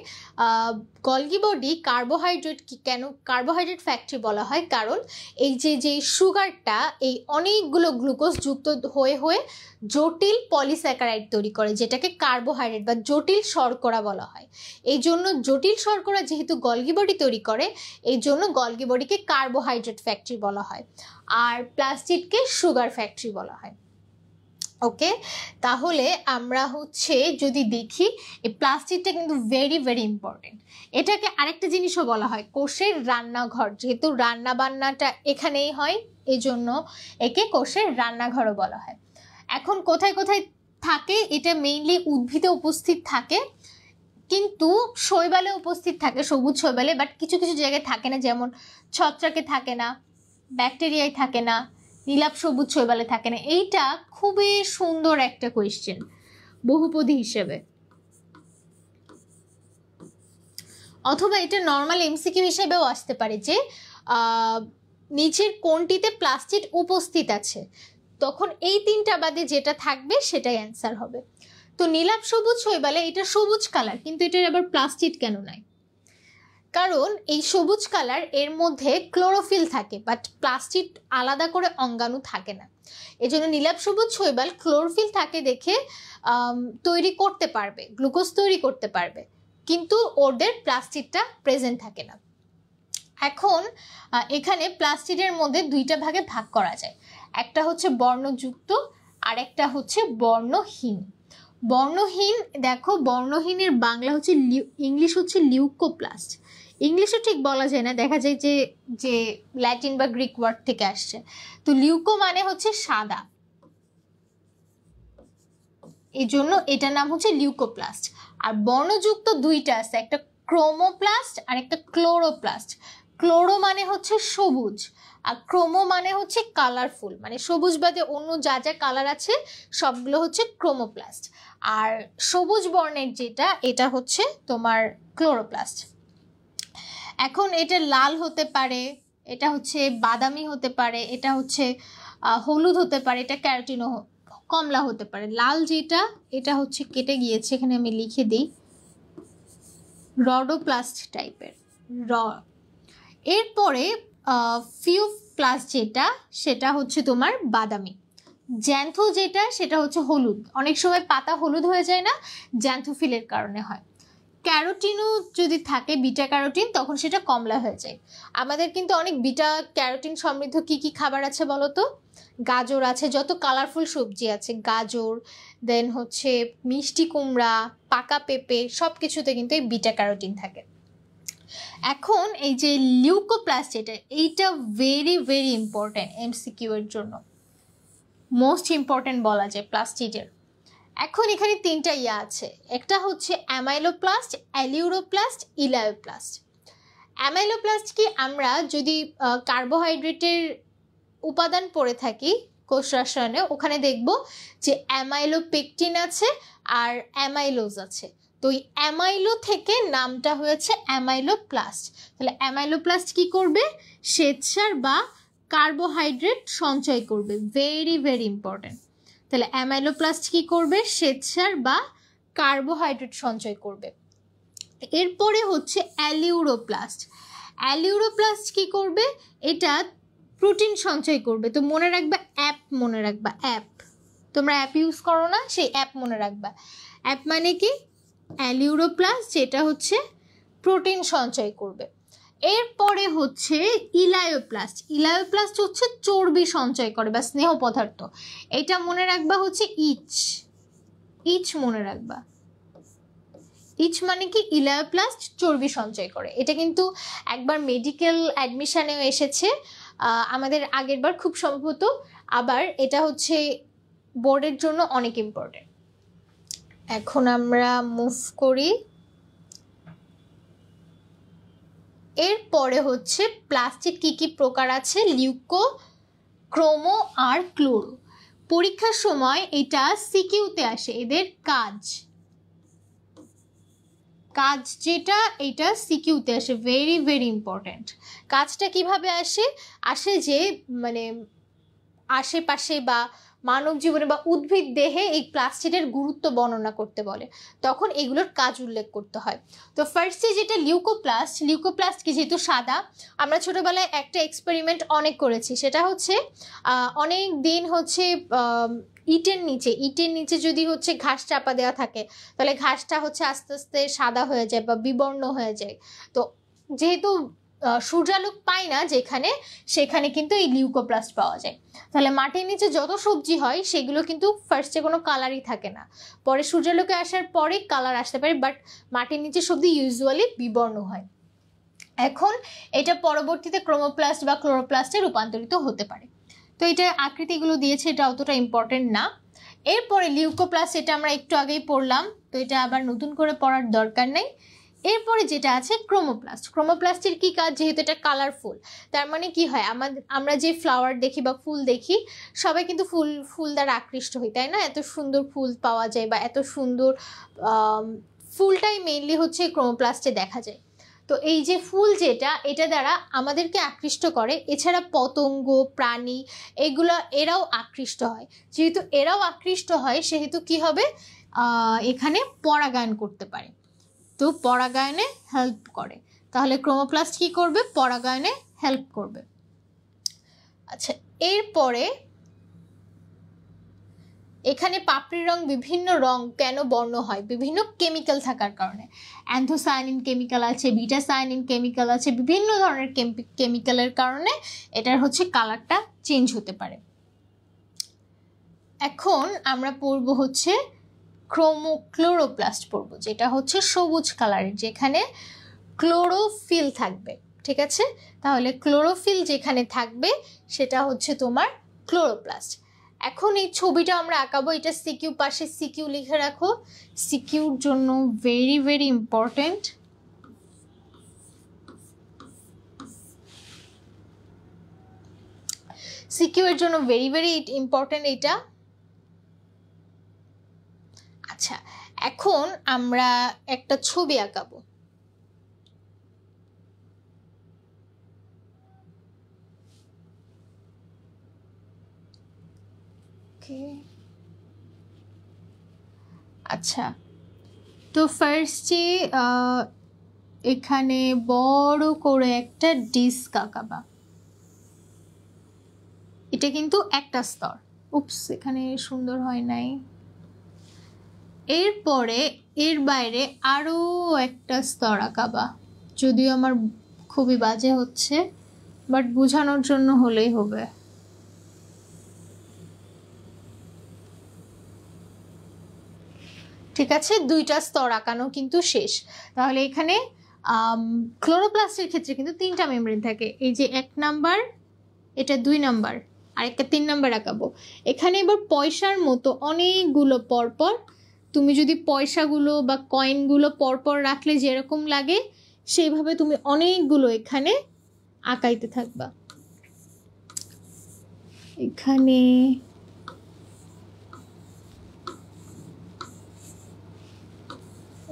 গলগি বডি কার্বোহাইড্রেট। কেন কার্বোহাইড্রেট ফ্যাক্টরি বলা হয়? কারণ এই যে সুগারটা এই অনেকগুলো গ্লুকোজ যুক্ত হয়ে হয়ে জটিল পলিস্যাকারাইড তৈরি করে, যেটাকে কার্বোহাইড্রেট বা জটিল শর্করা বলা হয়। এই জন্য জটিল শর্করা যেহেতু গলগি বডি তৈরি করে, এই জন্য গলগি বডিকে কার্বোহাইড্রেট ফ্যাক্টরি বলা হয়, আর প্লাস্টিডকে সুগার ফ্যাক্টরি বলা হয়। ওকে, তাহলে আমরা হচ্ছে যদি দেখি, এই প্লাস্টিকটা কিন্তু ভেরি ভেরি ইম্পর্টেন্ট। এটাকে আরেকটা জিনিসও বলা হয় কোষের রান্নাঘর, যেহেতু রান্না বান্নাটা এখানেই হয়, এই জন্য একে কোষের রান্নাঘরও বলা হয়। এখন কোথায় কোথায় থাকে? এটা মেইনলি উদ্ভিদে উপস্থিত থাকে, কিন্তু শৈবালে উপস্থিত থাকে, সবুজ শৈবালে, বাট কিছু কিছু জায়গায় থাকে না, যেমন ছত্রাকে থাকে না, ব্যাকটেরিয়ায় থাকে না, নীলাভ সবুজ শৈবালে থাকে না। এইটা খুবই সুন্দর একটা কোয়েশ্চেন বহুপদী হিসেবে, অথবা এটা নর্মাল এমসিকিউ হিসেবেও আসতে পারে যে নিচের কোনটিতে প্লাস্টিড উপস্থিত আছে, তখন এই তিনটা বাদে যেটা থাকবে সেটাই অ্যান্সার হবে। তো নীলাভ সবুজ শৈবালে এটা সবুজ কালার, কিন্তু এটার আবার প্লাস্টিড কেন নাই? কারণ এই সবুজ কালার, এর মধ্যে ক্লোরোফিল থাকে, বাট প্লাস্টিড আলাদা করে অঙ্গাণু থাকে না। এই জন্য নীলাভ সবুজ শৈবাল ক্লোরোফিল থাকে দেখে তৈরি করতে পারবে, গ্লুকোজ তৈরি করতে পারবে, কিন্তু ওদের প্লাস্টিডটা প্রেজেন্ট থাকে না। এখন এখানে প্লাস্টিডের মধ্যে দুইটা ভাগে ভাগ করা যায়, একটা হচ্ছে বর্ণযুক্ত আর একটা হচ্ছে বর্ণহীন। বর্ণহীন, দেখো বর্ণহীনের বাংলা হচ্ছে ইংলিশ হচ্ছে লিউকোপ্লাস্ট। ইংলিশে ঠিক বলা যায় না, দেখা যায় যে যে ল্যাটিন বা গ্রিক ওয়ার্ড থেকে আসছে। তো লিউকো মানে হচ্ছে সাদা, এই জন্য এটার নাম হচ্ছে লিউকোপ্লাস্ট। আর বর্ণযুক্ত দুইটা আছে, একটা ক্রোমোপ্লাস্ট আর একটা ক্লোরোপ্লাস্ট। ক্লোরো মানে হচ্ছে সবুজ, আর ক্রোমো মানে হচ্ছে কালারফুল, মানে সবুজ বাদে অন্য যা যা কালার আছে সবগুলো হচ্ছে ক্রোমোপ্লাস্ট। আর সবুজ বর্ণের যেটা এটা হচ্ছে তোমার ক্লোরোপ্লাস্ট। এখন এটা লাল হতে পারে, এটা হচ্ছে বাদামি হতে পারে, এটা হচ্ছে হলুদ হতে পারে, এটা ক্যারোটিনো কমলা হতে পারে। লাল যেটা এটা হচ্ছে কেটে গিয়েছে, এখানে আমি লিখে দিই রডোপ্লাস্ট টাইপের এরপরে ফিউপ্লাস্ট যেটা সেটা হচ্ছে তোমার বাদামি। জ্যান্থো যেটা সেটা হচ্ছে হলুদ, অনেক সময় পাতা হলুদ হয়ে যায় না, জ্যান্থোফিলের কারণে হয়। ক্যারোটিনও যদি থাকে বিটা ক্যারোটিন তখন সেটা কমলা হয়ে যায়। আমাদের কিন্তু অনেক বিটা ক্যারোটিন সমৃদ্ধ কি কি খাবার আছে বলো তো? গাজর আছে, যত কালারফুল সবজি আছে গাজর, দেন হচ্ছে মিষ্টি কুমড়া, পাকা পেঁপে, সব কিছুতে কিন্তু এই বিটা ক্যারোটিন থাকে। এখন এই যে লিউকোপ্লাস্ট এইটা ভেরি ভেরি ইম্পর্টেন্ট এমসিকিউ এর জন্য, মোস্ট ইম্পর্টেন্ট বলা যায় প্লাস্টিডের। এখন এখানে তিনটা আছে, একটা হচ্ছে অ্যামাইলোপ্লাস্ট, অ্যালিউরোপ্লাস্ট, ইলায়োপ্লাস্ট। অ্যামাইলোপ্লাস্ট কি, আমরা যদি কার্বোহাইড্রেটের উপাদান পড়ে থাকি কোষ রসায়নে, ওখানে দেখব যে অ্যামাইলোপেকটিন আছে আর অ্যামাইলোজ আছে। তো এই অ্যামাইলো থেকে নামটা হয়েছে অ্যামাইলোপ্লাস্ট। তাহলে অ্যামাইলোপ্লাস্ট কি করবে? শ্বেতসার বা কার্বোহাইড্রেট সঞ্চয় করবে, ভেরি ভেরি ইম্পর্টেন্ট। তাহলে অ্যামাইলোপ্লাস্ট কি করবে? শ্বেতসার বা কার্বোহাইড্রেট সঞ্চয় করবে। এরপরে হচ্ছে অ্যালিউরোপ্লাস্ট। অ্যালিউরোপ্লাস্ট কি করবে? এটা প্রোটিন সঞ্চয় করবে। তো মনে রাখবা অ্যাপ, মনে রাখবা অ্যাপ, তোমরা অ্যাপ ইউজ করো না, সেই অ্যাপ মনে রাখবা। অ্যাপ মানে কি? অ্যালিউরোপ্লাস্ট, যেটা হচ্ছে প্রোটিন সঞ্চয় করবে। এরপরে হচ্ছে ইলায়োপ্লাস্ট। ইলায়োপ্লাস্ট হচ্ছে চর্বি সঞ্চয় করে বা স্নেহ পদার্থ। এটা মনে রাখবা হচ্ছে ইচ, ইচ মনে রাখবা। ইচ মানে কি? ইলায়োপ্লাস্ট চর্বি সঞ্চয় করে। এটা কিন্তু একবার মেডিকেল অ্যাডমিশনেও এসেছে আমাদের আগের বার খুব সম্ভবত, আবার এটা হচ্ছে বোর্ডের জন্য অনেক ইম্পর্টেন্ট। এখন আমরা মুভ করি, এরপরে হচ্ছে প্লাস্টিড কি কি প্রকার আছে? লিউকো, ক্রোমো আর ক্লোরো। পরীক্ষার সময় এটা সিকিউতে আসে, এদের কাজ যেটা এটা সিকিউতে আসে, ভেরি ভেরি ইম্পর্টেন্ট। কাজটা কিভাবে আসে? আসে যে মানে আশেপাশে বা মানব জীবনে বা উদ্ভিদ দেহে এই প্লাস্টিডের গুরুত্ব বর্ণনা করতে বলে, তখন এগুলোর কাজ উল্লেখ করতে হয়। তো ফার্স্টে যেটা লিউকোপ্লাস্ট, লিউকোপ্লাস্ট কি যেহেতু সাদা, আমরা ছোটবেলায় একটা এক্সপেরিমেন্ট অনেক করেছি, সেটা হচ্ছে অনেক দিন হচ্ছে ইটের নিচে যদি হচ্ছে ঘাস চাপা দেওয়া থাকে, তাহলে ঘাসটা হচ্ছে আস্তে আস্তে সাদা হয়ে যায় বা বিবর্ণ হয়ে যায়। তো যেহেতু সূর্যালোক পায় না যেখানে, সেখানে কিন্তু এই লিউকোপ্লাস্ট পাওয়া যায়। তাহলে মাটির নিচে যত সবজি হয় সেগুলো কিন্তু ফার্স্টে কোনো কালারই থাকে না, পরে সূর্যালোকে আসার পরে কালার আসতে পারে, বাট মাটির নিচে সবজি ইউজুয়ালি বিবর্ণ হয়। এখন এটা পরবর্তীতে ক্রোমোপ্লাস্ট বা ক্লোরোপ্লাস্টে রূপান্তরিত হতে পারে। তো এটা আকৃতিগুলো দিয়েছে, এটা অতটা ইম্পর্টেন্ট না। এরপরে লিউকোপ্লাস্ট, এটা আমরা একটু আগেই পড়লাম, তো এটা আবার নতুন করে পড়ার দরকার নেই। এরপরে যেটা আছে ক্রোমোপ্লাস্ট। ক্রোমোপ্লাস্টের কি কাজ? যেহেতু এটা কালারফুল, তার মানে কি হয়, আমরা যে ফ্লাওয়ার দেখি বা ফুল দেখি, সবাই কিন্তু ফুল দ্বারা আকৃষ্ট হই, তাই না? এত সুন্দর ফুল পাওয়া যায় বা এত সুন্দর ফুলটাই মেইনলি হচ্ছে ক্রোমোপ্লাস্টে দেখা যায়। তো এই যে ফুল যেটা, এটা দ্বারা আমাদেরকে আকৃষ্ট করে, এছাড়া পতঙ্গ, প্রাণী, এরাও আকৃষ্ট হয়। যেহেতু এরাও আকৃষ্ট হয় সেহেতু কি হবে, এখানে পরাগায়ন করতে পারে, তো পরাগায়নে হেল্প করে। তাহলে ক্রোমোপ্লাস্ট কি করবে? পরাগায়নে হেল্প করবে। আচ্ছা, এরপরে এখানে পাপড়ির রং বিভিন্ন রং কেন বর্ণ হয়? বিভিন্ন কেমিক্যাল থাকার কারণে। অ্যান্থোসায়ানিন কেমিক্যাল আছে, বিটাসায়ানিন কেমিক্যাল আছে, বিভিন্ন ধরনের কেমিক্যালের কারণে এটার হচ্ছে কালারটা চেঞ্জ হতে পারে। এখন আমরা পড়ব হচ্ছে ক্লোরোপ্লাস্ট পড়ব, যেটা হচ্ছে সবুজ কালারের, যেখানে ক্লোরোফিল থাকবে। ঠিক আছে, তাহলে ক্লোরোফিল যেখানে থাকবে সেটা হচ্ছে তোমার ক্লোরোপ্লাস্ট। এখন এই ছবিটা আমরা আঁকাবো, এটা সিকিউ, পাশে সিকিউ লিখে রাখো, সিকিউর জন্য ভেরি ভেরি ইম্পর্টেন্ট। এমসিকিউ এর জন্য ভেরি ভেরি ইম্পর্টেন্ট এটা। আচ্ছা, এখন আমরা একটা ছবি আঁকাবো। আচ্ছা, তো ফার্স্টে এখানে বড় করে একটা ডিস্ক আঁকাবা। এটা কিন্তু একটা স্তর, উপস এখানে সুন্দর হয় নাই। এরপরে এর বাইরে আরো একটা স্তর আঁকাবা, যদিও আমার খুবই বাজে হচ্ছে, বাট বোঝানোর জন্য হলেই হবে। ঠিক আছে, দুইটা স্তর আঁকানো কিন্তু শেষ। তাহলে এখানে ক্লোরোপ্লাস্টের ক্ষেত্রে কিন্তু তিনটা মেমব্রেন থাকে। এই যে 1 নাম্বার, এটা 2 নাম্বার, আর একটা 3 নাম্বার আঁকাবো। এখানে এবার পয়সার মতো অনেকগুলো পরপর, তুমি যদি পয়সাগুলো বা কয়েনগুলো পরপর রাখলে যেরকম লাগে সেইভাবে তুমি অনেকগুলো এখানে আঁকাইতে থাকবা। এখানে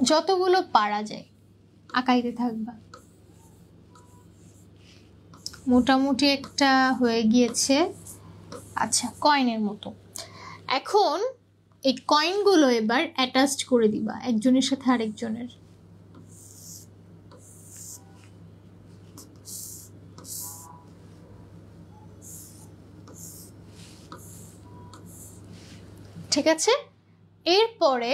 যতগুলো পারা যায় আঁকাইতে থাকবা। মোটামুটি একটা হয়ে গিয়েছে। আচ্ছা, কয়েনের মতো। এখন এই কয়েনগুলো এবার অ্যাটাচড করে দিবা একজনের সাথে আরেকজনের। ঠিক আছে, এরপরে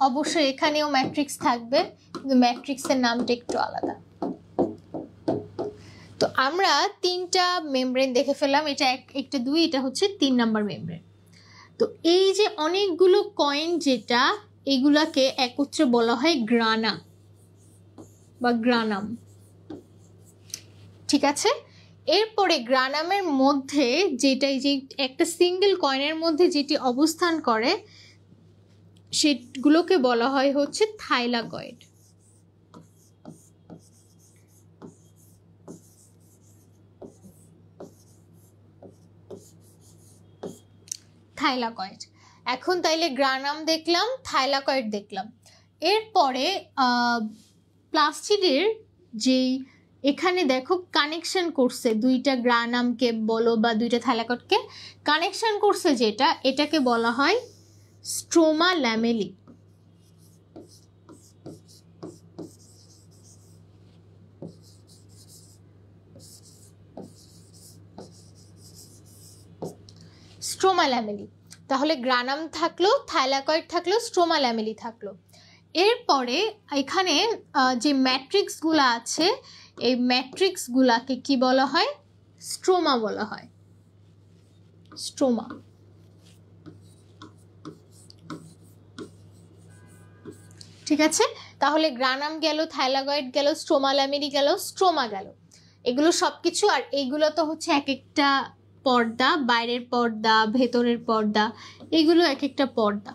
অবশ্যই এখানেও ম্যাট্রিক্স থাকবে, কিন্তু ম্যাট্রিক্সের নামটা একটু আলাদা। তো আমরা তিনটা মেমব্রেন দেখে ফেললাম, এটা একটা 2, এটা হচ্ছে 3 নাম্বার মেমব্রেন। তো এই যে অনেকগুলো কয়েন যেটা, এগুলাকে একত্রে বলা হয় গ্রানা বা গ্রানাম। ঠিক আছে, এরপরে গ্রানামের মধ্যে যেটা, যে একটা সিঙ্গেল কয়েনের মধ্যে যেটি অবস্থান করে সেগুলোকে বলা হয় হচ্ছে থাইলাকয়েড। থাইলাকয়েড। এখন তাইলে গ্রানাম দেখলাম, থাইলাকয়েড দেখলাম। এরপরে প্লাস্টিডের যেই এখানে দেখো কানেকশন করছে দুইটা গ্রানামকে বলো বা দুইটা থাইলাকয়েডকে কানেকশন করছে যেটা, এটাকে বলা হয় স্ট্রোমা ল্যামেলি। Stroma lamellae. তাহলে গ্রানাম থাকলো, থাইলাকয়েড থাকলো, স্ট্রোমা ল্যামেলি থাকলো। এরপরে এখানে যে ম্যাট্রিক্সগুলো আছে, এই ম্যাট্রিক্সগুলাকে কি বলা হয়? স্ট্রোমা বলা হয়, স্ট্রোমা। ঠিক আছে, তাহলে গ্রানাম গেল, থাইলাকয়েড গেল, স্ট্রোমা ল্যামেলি গেল, স্ট্রোমা গেল, এগুলো সবকিছু। আর এইগুলো তো হচ্ছে এক একটা পর্দা, বাইরের পর্দা, ভেতরের পর্দা, এগুলো এক একটা পর্দা।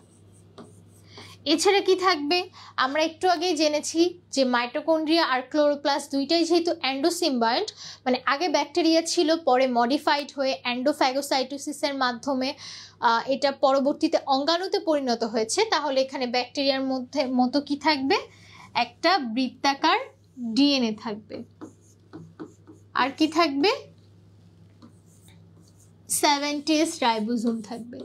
এছাড়া কি থাকবে? আমরা একটু আগেই জেনেছি যে মাইটোকন্ড্রিয়া আর ক্লোরোপ্লাস্ট দুইটাই যেহেতু এন্ডোসিম্বায়েন্ট, মানে আগে ব্যাকটেরিয়া ছিল, পরে মডিফাইড হয়ে এন্ডোফ্যাগোসাইটোসিসের মাধ্যমে এটা পরবর্তীতে অঙ্গাণুতে পরিণত হয়েছে। তাহলে এখানে ব্যাকটেরিয়ার মতো কি থাকবে? একটা বৃত্তাকার ডিএনএ থাকবে। আর কি থাকবে? 70S রাইবোজোম থাকবে।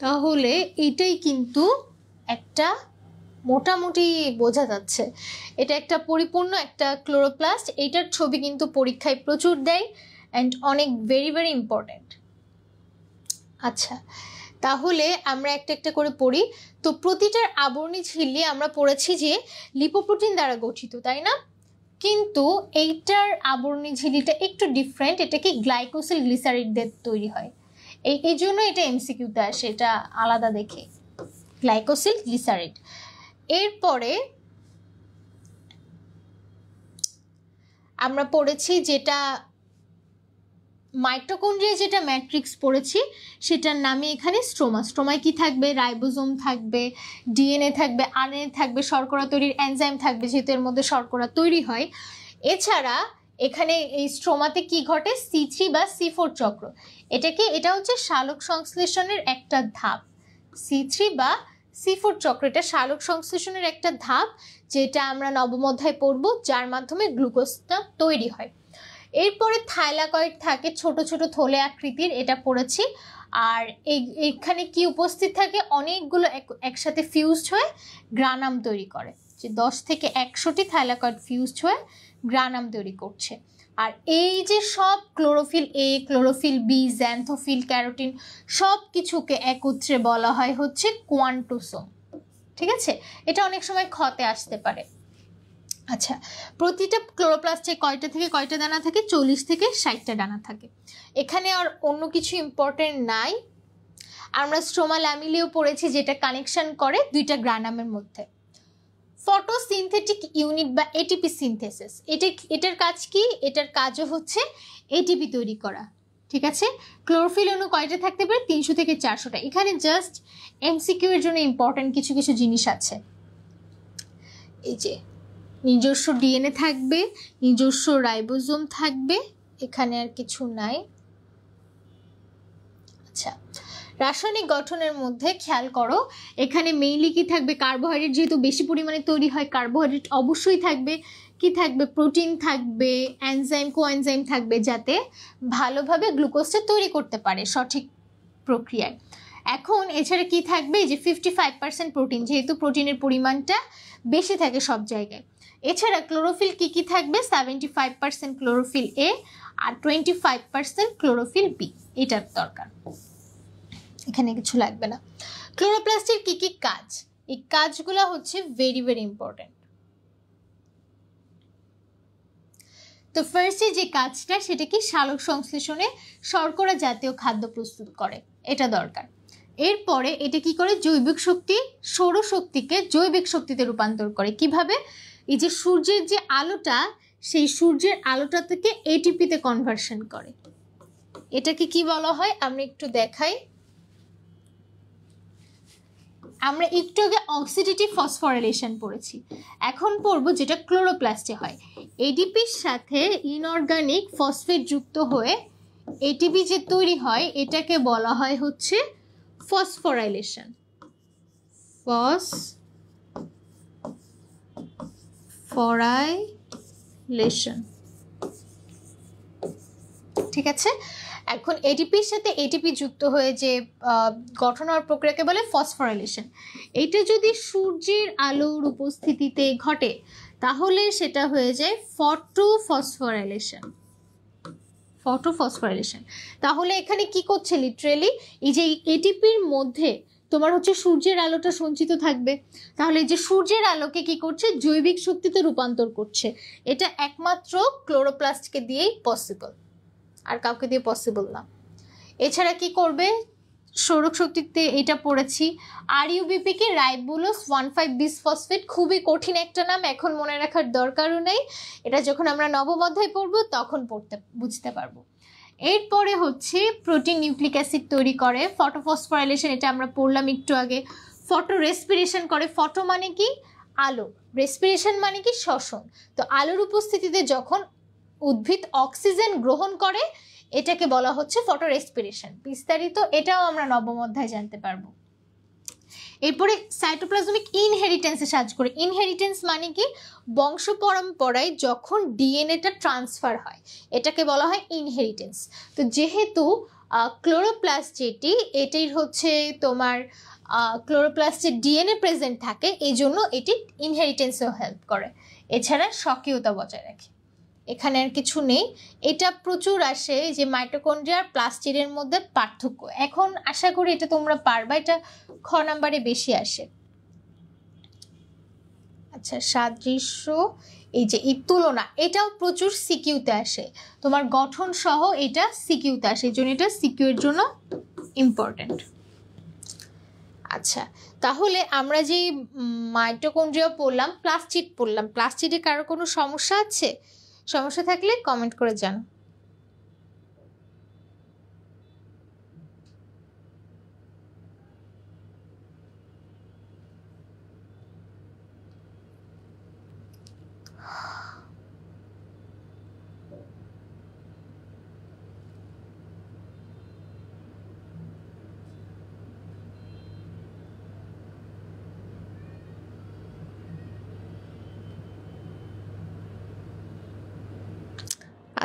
তাহলে এটাই কিন্তু একটা মোটামুটি বোঝা যাচ্ছে এটা একটা পরিপূর্ণ একটা ক্লোরোপ্লাস্ট। এইটার ছবি কিন্তু পরীক্ষায় প্রচুর দেয় অ্যান্ড অনেক ভেরি ভেরি ইম্পর্টেন্ট। আচ্ছা, তাহলে আমরা একটা একটা করে পড়ি। তো প্রতিটার আবরণী ঝিল্লি আমরা পড়েছি যে লিপোপ্রোটিন দ্বারা গঠিত, তাই না? কিন্তু এইটার আবরণী ঝিল্লিটা একটু ডিফারেন্ট, এটা কি গ্লাইকোসিল গ্লিসারিড দিয়ে তৈরি হয়। এই জন্য এটা এমসিকিউতে আসে, এটা আলাদা দেখে, গ্লাইকোসিল গ্লিসারিড। এরপরে আমরা পড়েছি যেটা মাইটোকন্ড্রিয়া যেটা ম্যাট্রিক্স পড়েছি সেটার নামে এখানে স্ট্রোমা। স্ট্রোমায় কি থাকবে? রাইবোজোম থাকবে, ডিএনএ থাকবে, আরএনএ থাকবে, শর্করা তৈরির এনজাইম থাকবে যেহেতু এর মধ্যে শর্করা তৈরি হয়। এছাড়া এখানে এই স্ট্রোমাতে কি ঘটে? C3 বা C4 চক্র। এটা হচ্ছে সালোক সংশ্লেষণের একটা ধাপ। C3 বা C4 চক্র এটা সালোক সংশ্লেষণের একটা ধাপ, যেটা আমরা নবম অধ্যায়ে পড়ব, যার মাধ্যমে গ্লুকোজটা তৈরি হয়। এরপরে থাইলাকয়েড থাকে, ছোট ছোট থলে আকৃতির, এটা পড়েছি। আর এখানে কি উপস্থিত থাকে? অনেকগুলো একসাথে ফিউজড হয়ে গ্রানাম তৈরি করে, যে 10 থেকে 100টি থাইলাকয়েড ফিউজড হয়ে গ্রানাম তৈরি করছে। আর এই যে সব chlorophyll A, chlorophyll B, xanthophyll, carotene সব কিছুকে একত্রে বলা হয় হচ্ছে কোয়ান্টোসোম। ঠিক আছে, এটা অনেক সময় ক্ষতে আসতে পারে। আচ্ছা, প্রতিটা ক্লোরোপ্লাস্টে কয়টা থেকে কয়টা দানা থাকে? 40 থেকে 60টা দানা থাকে। এখানে আর অন্য কিছু ইম্পর্টেন্ট নাই। আমরা স্ট্রোমা ল্যামিলিও পড়েছি, যেটা কানেকশন করে দুইটা গ্রানামের মধ্যে। ফটোসিনথেটিক ইউনিট বা এটিপি সিনথেসিস, এটার কাজ কি? এটার কাজও হচ্ছে এটিপি তৈরি করা। ঠিক আছে, ক্লোরোফিল অণু কয়টা থাকতে পারে? 300 থেকে 400টা। এখানে জাস্ট এমসিকিউ এর জন্য ইম্পর্টেন্ট কিছু কিছু জিনিস আছে। এই যে নিজস্ব ডিএনএ থাকবে, নিজস্ব রাইবোজোম থাকবে, এখানে আর কিছু নাই। আচ্ছা, রাসায়নিক গঠনের মধ্যে খেয়াল করো, এখানে মেইনলি কি থাকবে? কার্বোহাইড্রেট যেহেতু বেশি পরিমাণে তৈরি হয়, কার্বোহাইড্রেট অবশ্যই থাকবে। কি থাকবে? প্রোটিন থাকবে, এনজাইম, কোএনজাইম থাকবে, যাতে ভালোভাবে গ্লুকোজটা তৈরি করতে পারে সঠিক প্রক্রিয়ায়। এখন এছাড়া কি থাকবে? যে 55% প্রোটিন, যেহেতু প্রোটিনের পরিমাণটা বেশি থাকে সব জায়গায়। এছাড়া ক্লোরোফিল কি থাকবে? 75% ক্লোরোফিল এ আর 25% ক্লোরোফিল বি, এটার দরকার, এখানে কিছু লাগবে না। ক্লোরোপ্লাস্টের কি কাজ? এই কাজগুলো হচ্ছে ভেরি ভেরি ইম্পর্টেন্ট। তো ফার্স্টে যে কাজটা, সেটা কি? সালোক সংশ্লেষণে শর্করা জাতীয় খাদ্য প্রস্তুত করে, এটা দরকার। এরপরে এটা কি করে? জৈবিক শক্তি, সৌরশক্তিকে জৈবিক শক্তিতে রূপান্তর করে। কিভাবে? এই যে সূর্যের যে আলোটা, সেই সূর্যের আলোটা থেকে এটিপিতে কনভার্সন করে। এটাকে কি বলা হয়? আমরা একটু দেখাই। আমরা একটু আগে অক্সিডেটিভ ফসফোরাইলেশন পড়েছি, এখন পড়বো যেটা ক্লোরোপ্লাস্টে হয়। এডিপির সাথে ইনঅর্গানিক ফসফেট যুক্ত হয়ে এটিপি যে তৈরি হয়, এটাকে বলা হয় হচ্ছে ফসফোরাইলেশন। ফসফোরাইলেশন, ঠিক আছে। এখন এটিপির সাথে এটিপি যুক্ত হয়ে যে গঠন হওয়ার প্রক্রিয়াকে বলে ফসফোরাইলেশন। এটা যদি সূর্যের আলোর উপস্থিতিতে ঘটে, তাহলে সেটা হয়ে যায় ফটোফসফোরাইলেশন। ফটোফসফোরাইলেশন, তাহলে এখানে কি করছে? লিটারেলি এই যে এটিপির মধ্যে তোমার হচ্ছে সূর্যের আলোটা সঞ্চিত থাকবে, তাহলে এই যে সূর্যের আলোকে কি করছে? জৈবিক শক্তিতে রূপান্তর করছে। এটা একমাত্র ক্লোরোপ্লাস্টকে দিয়েই পসিবল, আর কাউকে দিয়ে পসিবল না। এছাড়া কি করবে? সৌরক শক্তিতে এটা পড়েছি। RUBP কি? রাইবোলোস 1,5-বিসফসফেট। খুবই কঠিন একটা নাম, এখন মনে রাখার দরকারও নেই, এটা যখন আমরা নবম অধ্যায় পড়বো তখন বুঝতে পারবো। এরপরে হচ্ছে প্রোটিন নিউক্লিক অ্যাসিড তৈরি করে। ফটোফসফোরাইলেশন, এটা আমরা পড়লাম একটু আগে। ফটো রেসপিরেশন করে। ফটো মানে কি? আলো, রেসপিরেশন মানে কি? শ্বসন। তো আলোর উপস্থিতিতে যখন উদ্ভিদ অক্সিজেন গ্রহণ করে, এটাকে বলা হচ্ছে ফটো রেসপিরেশন। বিস্তারিত এটাও আমরা নবম অধ্যায়ে জানতে পারবো। এরপরে সাইটোপ্লাজমিক ইনহেরিটেন্সে সাহায্য করে। ইনহেরিটেন্স মানে কি? বংশ পরম্পরায় যখন ডিএনএটা ট্রান্সফার হয়, এটাকে বলা হয় ইনহেরিটেন্স। তো যেহেতু ক্লোরোপ্লাস্ট যেটি, এটির হচ্ছে তোমার ক্লোরোপ্লাস্টের ডিএনএ প্রেজেন্ট থাকে, এই জন্য এটি ইনহেরিটেন্সেও হেল্প করে। এছাড়া স্বকীয়তা বজায় রাখে। এখানে আর কিছু নেই। এটা প্রচুর আসে যে মাইটোকন্ড্রিয়া আর প্লাস্টিডের মধ্যে পার্থক্য। এখন আশা করি এটা তোমরা পারবা, এটা খ নাম্বারে বেশি আসে। আচ্ছা, সাদৃশ্য, এই যে এই তুলনা, এটাও প্রচুর সিকিউতে আসে। তোমার গঠন সহ এটা সিকিউতে আসে, এই জন্য এটা সিকিউ এর জন্য ইম্পর্টেন্ট। আচ্ছা, তাহলে আমরা যে মাইটোকন্ড্রিয়া পড়লাম, প্লাস্টিড পড়লাম, প্লাস্টিডে কারো কোনো সমস্যা আছে? সমস্যা থাকলে কমেন্ট করে জানাও।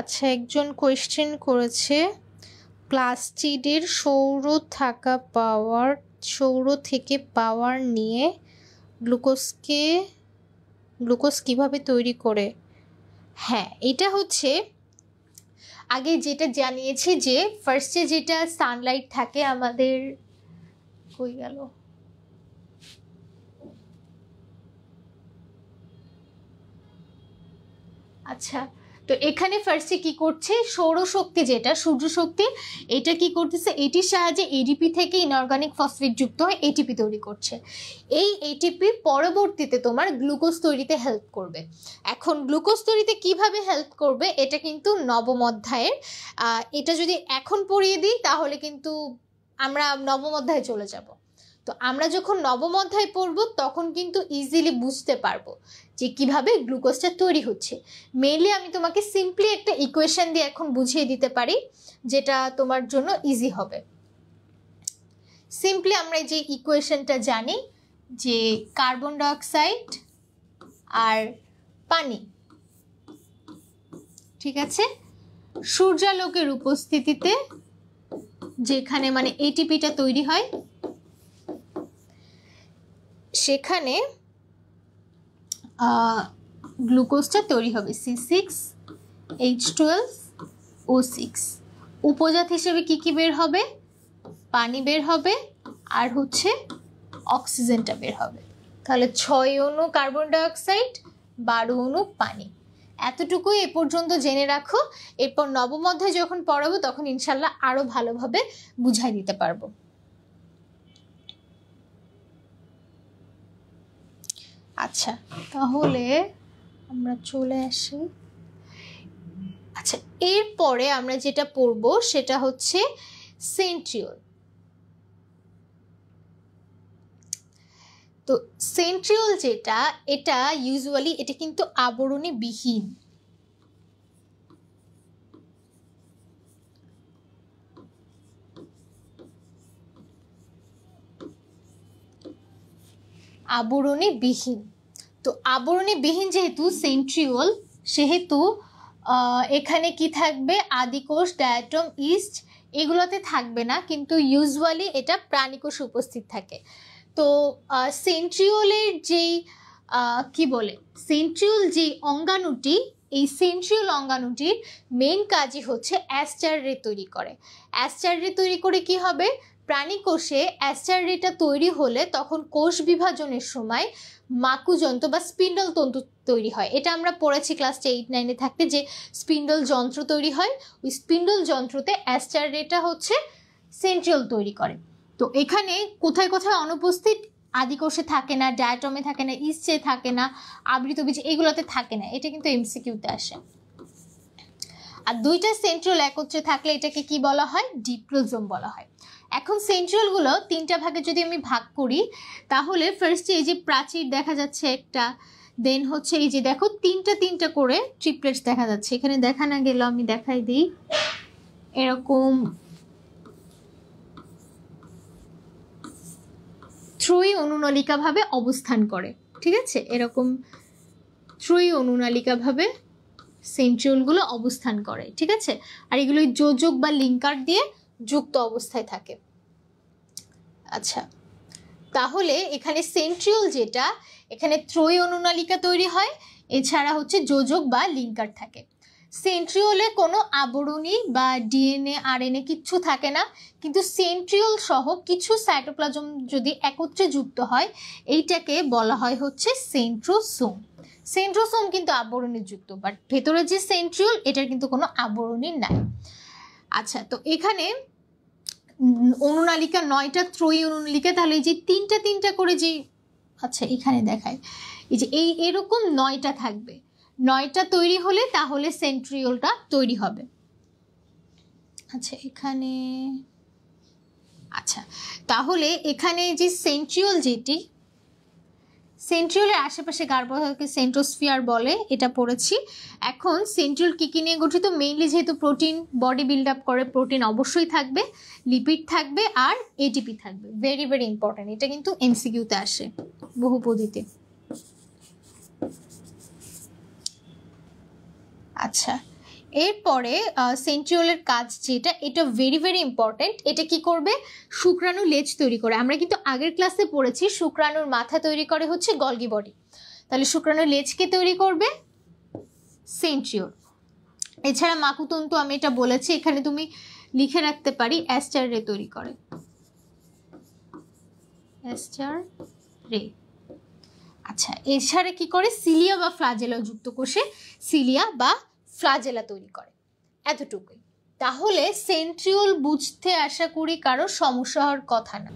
আচ্ছা, একজন কোয়েশ্চেন করেছে প্লাস্টিডের সৌর থেকে পাওয়ার নিয়ে গ্লুকোজ কিভাবে তৈরি করে। হ্যাঁ, এটা হচ্ছে আগে যেটা জানিয়েছি যে ফার্স্টে যেটা সানলাইট থাকে আমাদের, কই গেল, আচ্ছা, তো এখানে ফার্স্টে কি করছে, সৌরশক্তি যেটা সূর্য শক্তি, এটা কি করতেছে, এটির সাহায্যে এডিপি থেকে ইনঅর্গানিক ফসফেট যুক্ত হয়ে এটিপি তৈরি করছে। এই এটিপি পরবর্তীতে তোমার গ্লুকোজ তৈরিতে হেল্প করবে। এখন গ্লুকোজ তৈরিতে কিভাবে হেল্প করবে এটা কিন্তু নবম অধ্যায়ের, এটা যদি এখন পড়িয়ে দিই তাহলে কিন্তু আমরা নবম অধ্যায়ে চলে যাব। তো আমরা যখন নবম অধ্যায় পড়ব তখন কিন্তু ইজিলি বুঝতে পারবো যে কিভাবে গ্লুকোজটা তৈরি হচ্ছে। মেইনলি আমি তোমাকে সিম্পলি একটা ইকুয়েশন দিয়ে এখন বুঝিয়ে দিতে পারি যেটা তোমার জন্য ইজি হবে। সিম্পলি আমরা যে ইকুয়েশনটা জানি যে কার্বন ডাইঅক্সাইড আর পানি, ঠিক আছে, সূর্যালোকের উপস্থিতিতে যেখানে মানে এটিপিটা তৈরি হয় সেখানে গ্লুকোজটা তৈরি হবে C6H12O6। উপজাত হিসেবে কি বের হবে, পানি বের হবে আর হচ্ছে অক্সিজেনটা বের হবে। তাহলে 6 অণু কার্বন ডাইঅক্সাইড, 12 অণু পানি। এতটুকুই এ পর্যন্ত জেনে রাখো। এরপর নবম অধ্যায় যখন পড়াবো তখন ইনশাল্লাহ আরো ভালোভাবে বুঝাই দিতে পারবো। আচ্ছা, তাহলে আমরা চলে আসি। আচ্ছা, এরপরে আমরা যেটা পড়বো সেটা হচ্ছে সেন্ট্রিওল। তো সেন্ট্রিওল যেটা, এটা ইউজুয়ালি এটা কিন্তু আবরণী বিহীন। আবরণী বিহীন, তো আবরণী বিহীন যেহেতু সেন্ট্রিওল, সেহেতু এখানে কি থাকবে, আদিকোষ, ডায়াটম, ইস্ট এগুলোতে থাকবে না, কিন্তু ইউজুয়ালি এটা প্রাণীকোষে উপস্থিত থাকে। তো সেন্ট্রিওলের যেই কি বলে, সেন্ট্রিওল যে অঙ্গাণুটি, এই সেন্ট্রিওল অঙ্গাণুটির মেইন কাজই হচ্ছে অ্যাস্টার রে তৈরি করে। অ্যাস্টার রে তৈরি করে কি হবে, প্রাণী কোষে অ্যাস্টার রেটা তৈরি হলে তখন কোষ বিভাজনের সময় মাকুযন্ত্র বা স্পিন্ডল তন্তু তৈরি হয়। এটা আমরা পড়েছি ক্লাস 8-9-এ থাকতে যে স্পিন্ডল যন্ত্র তৈরি হয়। ওই স্পিন্ডল যন্ত্রতে অ্যাস্টার রেটা হচ্ছে সেন্ট্রিওল তৈরি করে। তো এখানে কোথায় কোথায় অনুপস্থিত, আদিকোষে থাকে না, ডায়াটমে থাকে না, ইস্টে থাকে না, আবৃতবীজ এগুলোতে থাকে না। এটা কিন্তু এমসিকিউতে আসে। আর দুইটা সেন্ট্রিওল একত্রে থাকলে এটাকে কি বলা হয়, ডিপ্লোজোম বলা হয়। এখন সেন্ট্রিওলগুলো তিনটা ভাগে যদি আমি ভাগ করি তাহলে ফার্স্টে এই যে প্রাচীর দেখা যাচ্ছে একটা, দেন হচ্ছে এই যে দেখো তিনটা করে ট্রিপলেটস দেখা যাচ্ছে। এখানে দেখা না গেল আমি দেখাই দিই, এরকম ত্রয়ী অনুনালিকা ভাবে অবস্থান করে, ঠিক আছে, এরকম ত্রয়ী অনুনালিকা ভাবে সেন্ট্রিওলগুলো অবস্থান করে, ঠিক আছে। আর এগুলো যোজক বা লিঙ্কার দিয়ে যুক্ত অবস্থায় থাকে। আচ্ছা, তাহলে এখানে সেন্ট্রিওল যেটা, এখানে ত্রয়ী অনুনালিকা তৈরি হয়, এছাড়া হচ্ছে যোজক বা লিঙ্কার থাকে। সেন্ট্রিওলে কোনো আবরণী বা ডিএনএ আরএনএ কিচ্ছু থাকে না, কিন্তু সেন্ট্রিওল সহ কিছু সাইটোপ্লাজম যদি একত্রে যুক্ত হয় এইটাকে বলা হয় হচ্ছে সেন্ট্রোসোম। সেন্ট্রোসোম কিন্তু আবরণী যুক্ত, বাট ভেতরে যে সেন্ট্রিওল এটার কিন্তু কোনো আবরণী নাই। আচ্ছা, তো এখানে অনুনালিকা 9টা ত্রয়ী অনুনালিকা, তাহলে এই যে তিনটা করে যে, আচ্ছা এখানে দেখায় এই যে এরকম 9টা থাকবে, 9টা তৈরি হলে তাহলে সেন্ট্রিওলটা তৈরি হবে। আচ্ছা এখানে, আচ্ছা তাহলে এখানে যে সেন্ট্রিওল যেটি, সেন্ট্রিওলের আশেপাশে গার্হস্থ্যকে সেন্ট্রোস্ফিয়ার বলে, এটা পড়েছি। এখন সেন্ট্রিওল কি নিয়ে গঠিত, মেইনলি যেহেতু প্রোটিন বডি বিল্ড আপ করে, প্রোটিন অবশ্যই থাকবে, লিপিড থাকবে আর এটিপি থাকবে। ভেরি ভেরি ইম্পর্টেন্ট, এটা কিন্তু এমসিকিউতে আসে বহুপদীতে। আচ্ছা, এরপরে সেন্ট্রিওলের কাজ যেটা, এটা ভেরি ভেরি ইম্পর্টেন্ট। এটা কি করবে? শুক্রাণু লেজ তৈরি করে। আমরা কিন্তু আগের ক্লাসে পড়েছি শুক্রাণুর মাথা তৈরি করে হচ্ছে গলগি বডি, তাহলে শুক্রাণুর লেজকে তৈরি করবে সেন্ট্রিওল। এছাড়া মাকুতন্তু আমি এটা বলেছি, এখানে তুমি লিখে রাখতে পারি অ্যাস্টার রে তৈরি করে, অ্যাস্টার রে। আচ্ছা, এছাড়া কি করে? সিলিয়া বা ফ্লাজেলা যুক্ত কোষে সিলিয়া বা ফ্লাজেলা তৈরি করে। এতটুকুই। তাহলে সেন্ট্রিওল বুঝতে আশা করি কারো সমস্যা হওয়ার কথা না।